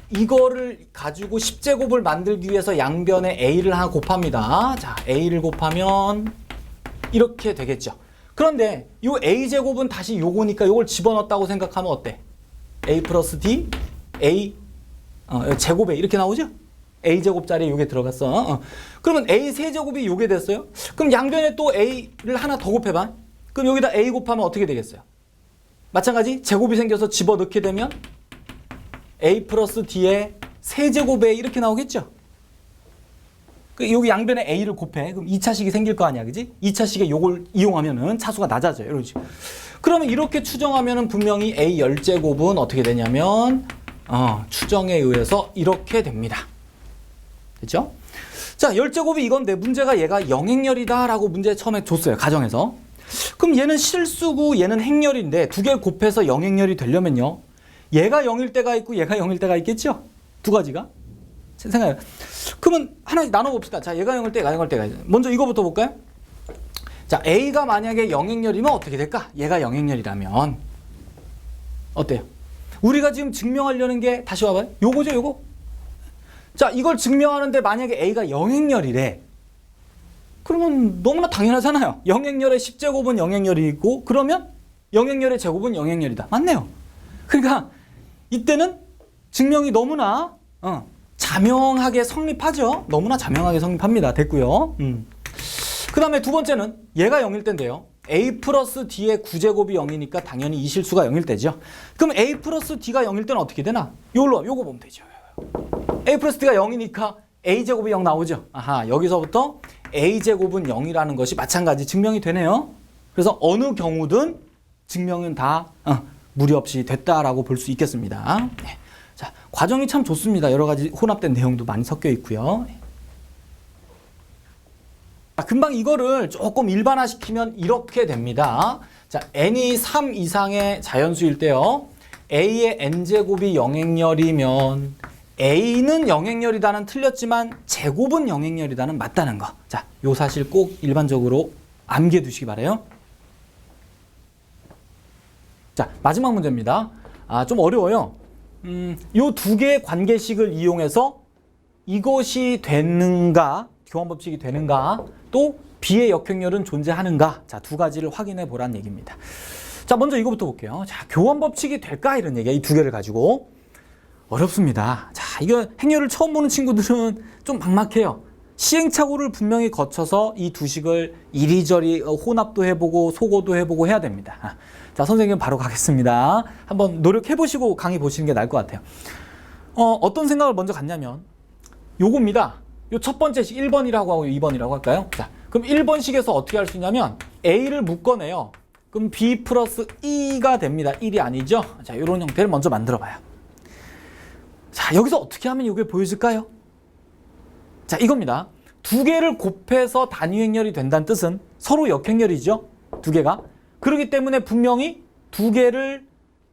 이거를 가지고 10제곱을 만들기 위해서 양변에 a를 하나 곱합니다. 자, a를 곱하면 이렇게 되겠죠. 그런데 이 a제곱은 다시 요거니까 요걸 집어넣었다고 생각하면 어때? a 플러스 d, a 제곱에 이렇게 나오죠? a제곱 자리에 요게 들어갔어. 그러면 a 세제곱이 요게 됐어요. 그럼 양변에 또 a를 하나 더 곱해봐. 그럼 여기다 a 곱하면 어떻게 되겠어요? 마찬가지 제곱이 생겨서 집어넣게 되면 a 플러스 d의 세제곱에 이렇게 나오겠죠? 여기 양변에 a를 곱해. 그럼 2차식이 생길 거 아니야, 그지? 2차식에 요걸 이용하면은 차수가 낮아져요. 이러지. 그러면 이렇게 추정하면은 분명히 a 10제곱은 어떻게 되냐면, 추정에 의해서 이렇게 됩니다. 됐죠? 자, 10제곱이 이건데 문제가 얘가 영행렬이다 라고 문제 처음에 줬어요. 가정에서. 그럼 얘는 실수고 얘는 행렬인데 두 개를 곱해서 영행렬이 되려면요. 얘가 0일 때가 있고 얘가 0일 때가 있겠죠? 두 가지가. 생각해요. 그러면 하나씩 나눠봅시다. 자, 얘가 0일 때, 얘가 0일 때가 있어요. 먼저 이거부터 볼까요? 자, A가 만약에 영행렬이면 어떻게 될까? 얘가 영행렬이라면 어때요? 우리가 지금 증명하려는 게 다시 와봐요. 요거죠, 요거. 자, 이걸 증명하는데 만약에 A가 영행렬이래. 그러면 너무나 당연하잖아요. 영행렬의 10제곱은 영행렬이고 그러면 영행렬의 제곱은 영행렬이다. 맞네요. 그러니까 이때는 증명이 너무나 자명하게 성립하죠. 너무나 자명하게 성립합니다. 됐고요. 그 다음에 두 번째는 얘가 0일 때인데요. a 플러스 d의 9제곱이 0이니까 당연히 이 실수가 0일 때죠. 그럼 a 플러스 d가 0일 때는 어떻게 되나? 요거 보면 되죠. a 플러스 d가 0이니까 a제곱이 0 나오죠. 아하, 여기서부터 a제곱은 0이라는 것이 마찬가지 증명이 되네요. 그래서 어느 경우든 증명은 다 무리 없이 됐다라고 볼 수 있겠습니다. 네. 자, 과정이 참 좋습니다. 여러 가지 혼합된 내용도 많이 섞여 있고요. 금방 이거를 조금 일반화시키면 이렇게 됩니다. 자, n이 3 이상의 자연수일 때요. a의 n제곱이 영행렬이면 a는 영행렬이다는 틀렸지만 제곱은 영행렬이다는 맞다는 거. 자, 요 사실 꼭 일반적으로 암기해 두시기 바라요. 자, 마지막 문제입니다. 좀 어려워요. 요 두 개의 관계식을 이용해서 이것이 되는가, 교환법칙이 되는가, 또 B의 역행렬은 존재하는가. 자, 두 가지를 확인해 보란 얘기입니다. 자, 먼저 이거부터 볼게요. 자, 교환법칙이 될까? 이런 얘기야. 이 두 개를 가지고. 어렵습니다. 자, 이거 행렬을 처음 보는 친구들은 좀 막막해요. 시행착오를 분명히 거쳐서 이 두 식을 이리저리 혼합도 해보고 소거도 해보고 해야 됩니다. 자, 선생님 바로 가겠습니다. 한번 노력해보시고 강의 보시는 게 나을 것 같아요. 어떤 생각을 먼저 갖냐면 요겁니다. 요 첫 번째 식 1번이라고 하고 2번이라고 할까요? 자, 그럼 1번식에서 어떻게 할 수 있냐면 A를 묶어내요. 그럼 B 플러스 E가 됩니다. 1이 아니죠? 자, 요런 형태를 먼저 만들어 봐요. 자, 여기서 어떻게 하면 이게 보여질까요? 자, 이겁니다. 두 개를 곱해서 단위행렬이 된다는 뜻은 서로 역행렬이죠? 두 개가. 그렇기 때문에 분명히 두 개를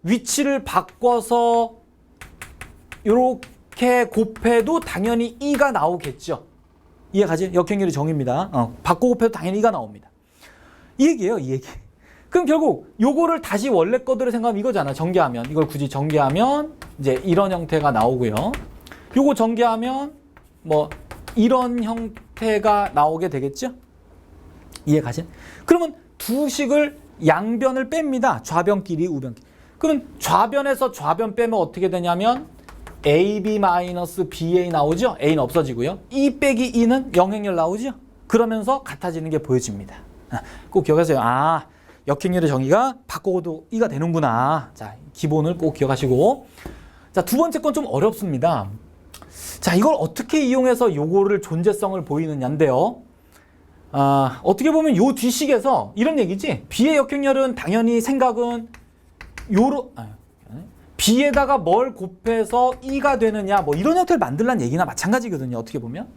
위치를 바꿔서 이렇게 곱해도 당연히 2가 나오겠죠. 이해가지? 역행렬이 정의입니다. 바꿔 곱해도 당연히 2가 나옵니다. 이 얘기예요, 이 얘기. 그럼 결국 요거를 다시 원래 거대로 생각하면 이거잖아. 전개하면. 이걸 굳이 전개하면 이제 이런 형태가 나오고요. 요거 전개하면 뭐 이런 형태가 나오게 되겠죠? 이해가지? 그러면 두 식을 양변을 뺍니다. 좌변끼리, 우변끼리. 그러면 좌변에서 좌변 빼면 어떻게 되냐면 AB-BA 나오죠? A는 없어지고요. E 빼기 E는 영행렬 나오죠? 그러면서 같아지는 게 보여집니다. 꼭 기억하세요. 역행렬의 정의가 바꿔도 E가 되는구나. 자, 기본을 꼭 기억하시고. 자, 두 번째 건 좀 어렵습니다. 자, 이걸 어떻게 이용해서 요거를 존재성을 보이느냐인데요. 어떻게 보면 요 뒤식에서 이런 얘기지. B의 역행렬은 당연히 생각은 B에다가 뭘 곱해서 E가 되느냐 뭐 이런 형태를 만들란 얘기나 마찬가지거든요. 어떻게 보면.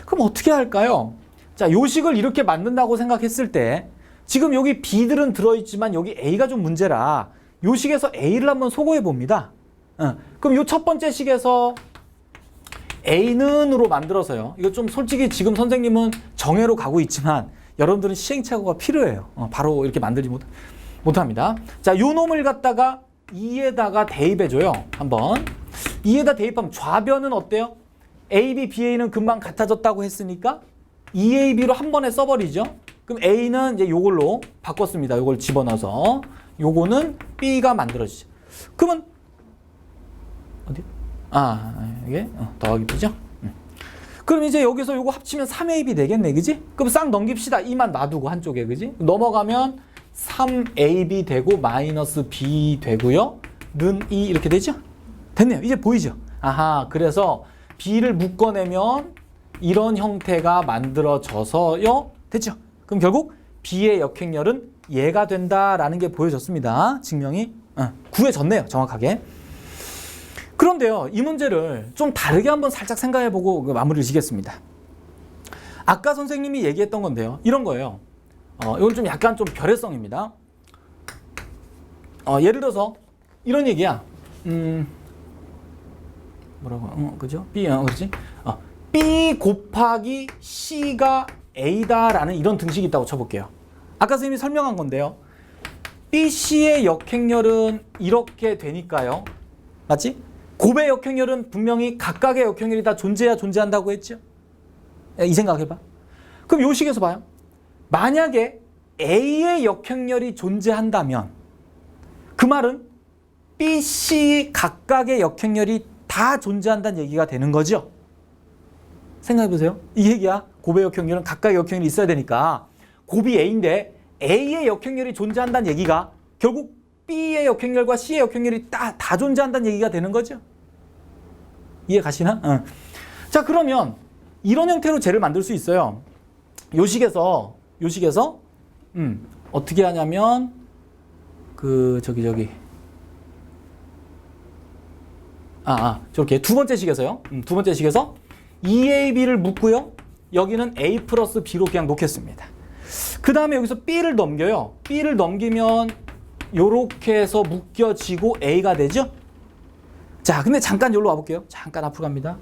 그럼 어떻게 할까요? 자, 요 식을 이렇게 만든다고 생각했을 때 지금 여기 B들은 들어있지만 여기 A가 좀 문제라 요 식에서 A를 한번 소거해 봅니다. 그럼 요 첫 번째 식에서 A는으로 만들어서요. 이거 좀 솔직히 지금 선생님은 정해로 가고 있지만 여러분들은 시행착오가 필요해요. 바로 이렇게 만들지 못합니다. 자, 요 놈을 갖다가 2에다가 대입해줘요. 한번 2에다 대입하면 좌변은 어때요? AB, BA는 금방 같아졌다고 했으니까 2AB로 한 번에 써버리죠. 그럼 A는 이제 요걸로 바꿨습니다. 요걸 집어넣어서 요거는 B가 만들어지죠. 그러면 어디? 이게 더하기 B죠. 그럼 이제 여기서 요거 합치면 3AB 되겠네, 그지? 그럼 싹 넘깁시다. 2만 놔두고 한쪽에, 그지? 넘어가면 3AB 되고 마이너스 B 되고요. 는 2 이렇게 되죠? 됐네요. 이제 보이죠? 아하, 그래서 B를 묶어내면 이런 형태가 만들어져서요. 됐죠? 그럼 결국 B의 역행렬은 얘가 된다라는 게 보여졌습니다. 증명이 구해졌네요. 정확하게. 그런데요. 이 문제를 좀 다르게 한번 살짝 생각해보고 마무리를 지겠습니다. 아까 선생님이 얘기했던 건데요. 이런 거예요. 이건 좀 약간 좀 별의성입니다. 예를 들어서 이런 얘기야. 뭐라고? 그죠? B, 그렇지? B 곱하기 C가 A다라는 이런 등식이 있다고 쳐볼게요. 아까 선생님이 설명한 건데요. BC의 역행렬은 이렇게 되니까요. 맞지? 곱의 역행렬은 분명히 각각의 역행렬이 다 존재해야 존재한다고 했죠? 이 생각해봐. 그럼 요 식에서 봐요. 만약에 A의 역행렬이 존재한다면 그 말은 BC 각각의 역행렬이 다 존재한다는 얘기가 되는 거죠. 생각해보세요. 이 얘기야. 곱의 역행렬은 각각의 역행렬이 있어야 되니까 곱이 A인데 A의 역행렬이 존재한다는 얘기가 결국 B의 역행렬과 C의 역행렬이 다 존재한다는 얘기가 되는 거죠. 이해 가시나? 자, 그러면 이런 형태로 쟤를 만들 수 있어요. 요 식에서 어떻게 하냐면 저렇게 두 번째 식에서요. 두 번째 식에서 2AB를 묶고요. 여기는 A 플러스 B로 그냥 놓겠습니다. 그 다음에 여기서 B를 넘겨요. B를 넘기면 요렇게 해서 묶여지고 A가 되죠. 자, 근데 잠깐 여기로 와볼게요. 잠깐 앞으로 갑니다.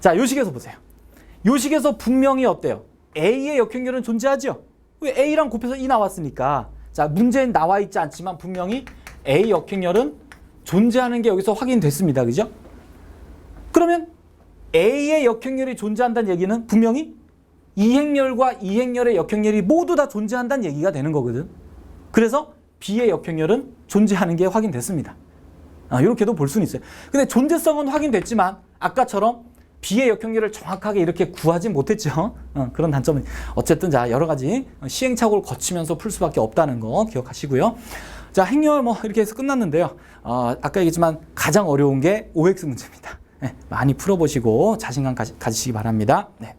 자, 요 식에서 보세요. 요 식에서 분명히 어때요? A의 역행렬은 존재하죠? 왜 A랑 곱해서 2 나왔으니까. 자, 문제는 나와 있지 않지만 분명히 A 역행렬은 존재하는 게 여기서 확인됐습니다. 그죠? 그러면 A의 역행렬이 존재한다는 얘기는 분명히 이행렬과 이행렬의 역행렬이 모두 다 존재한다는 얘기가 되는 거거든. 그래서 B의 역행렬은 존재하는 게 확인됐습니다. 이렇게도 볼 수는 있어요. 근데 존재성은 확인됐지만 아까처럼 B의 역행렬을 정확하게 이렇게 구하진 못했죠. 그런 단점은 어쨌든 자 여러 가지 시행착오를 거치면서 풀 수밖에 없다는 거 기억하시고요. 자, 행렬 뭐 이렇게 해서 끝났는데요. 아까 얘기했지만 가장 어려운 게 OX 문제입니다. 네, 많이 풀어보시고 자신감 가지시기 바랍니다. 네.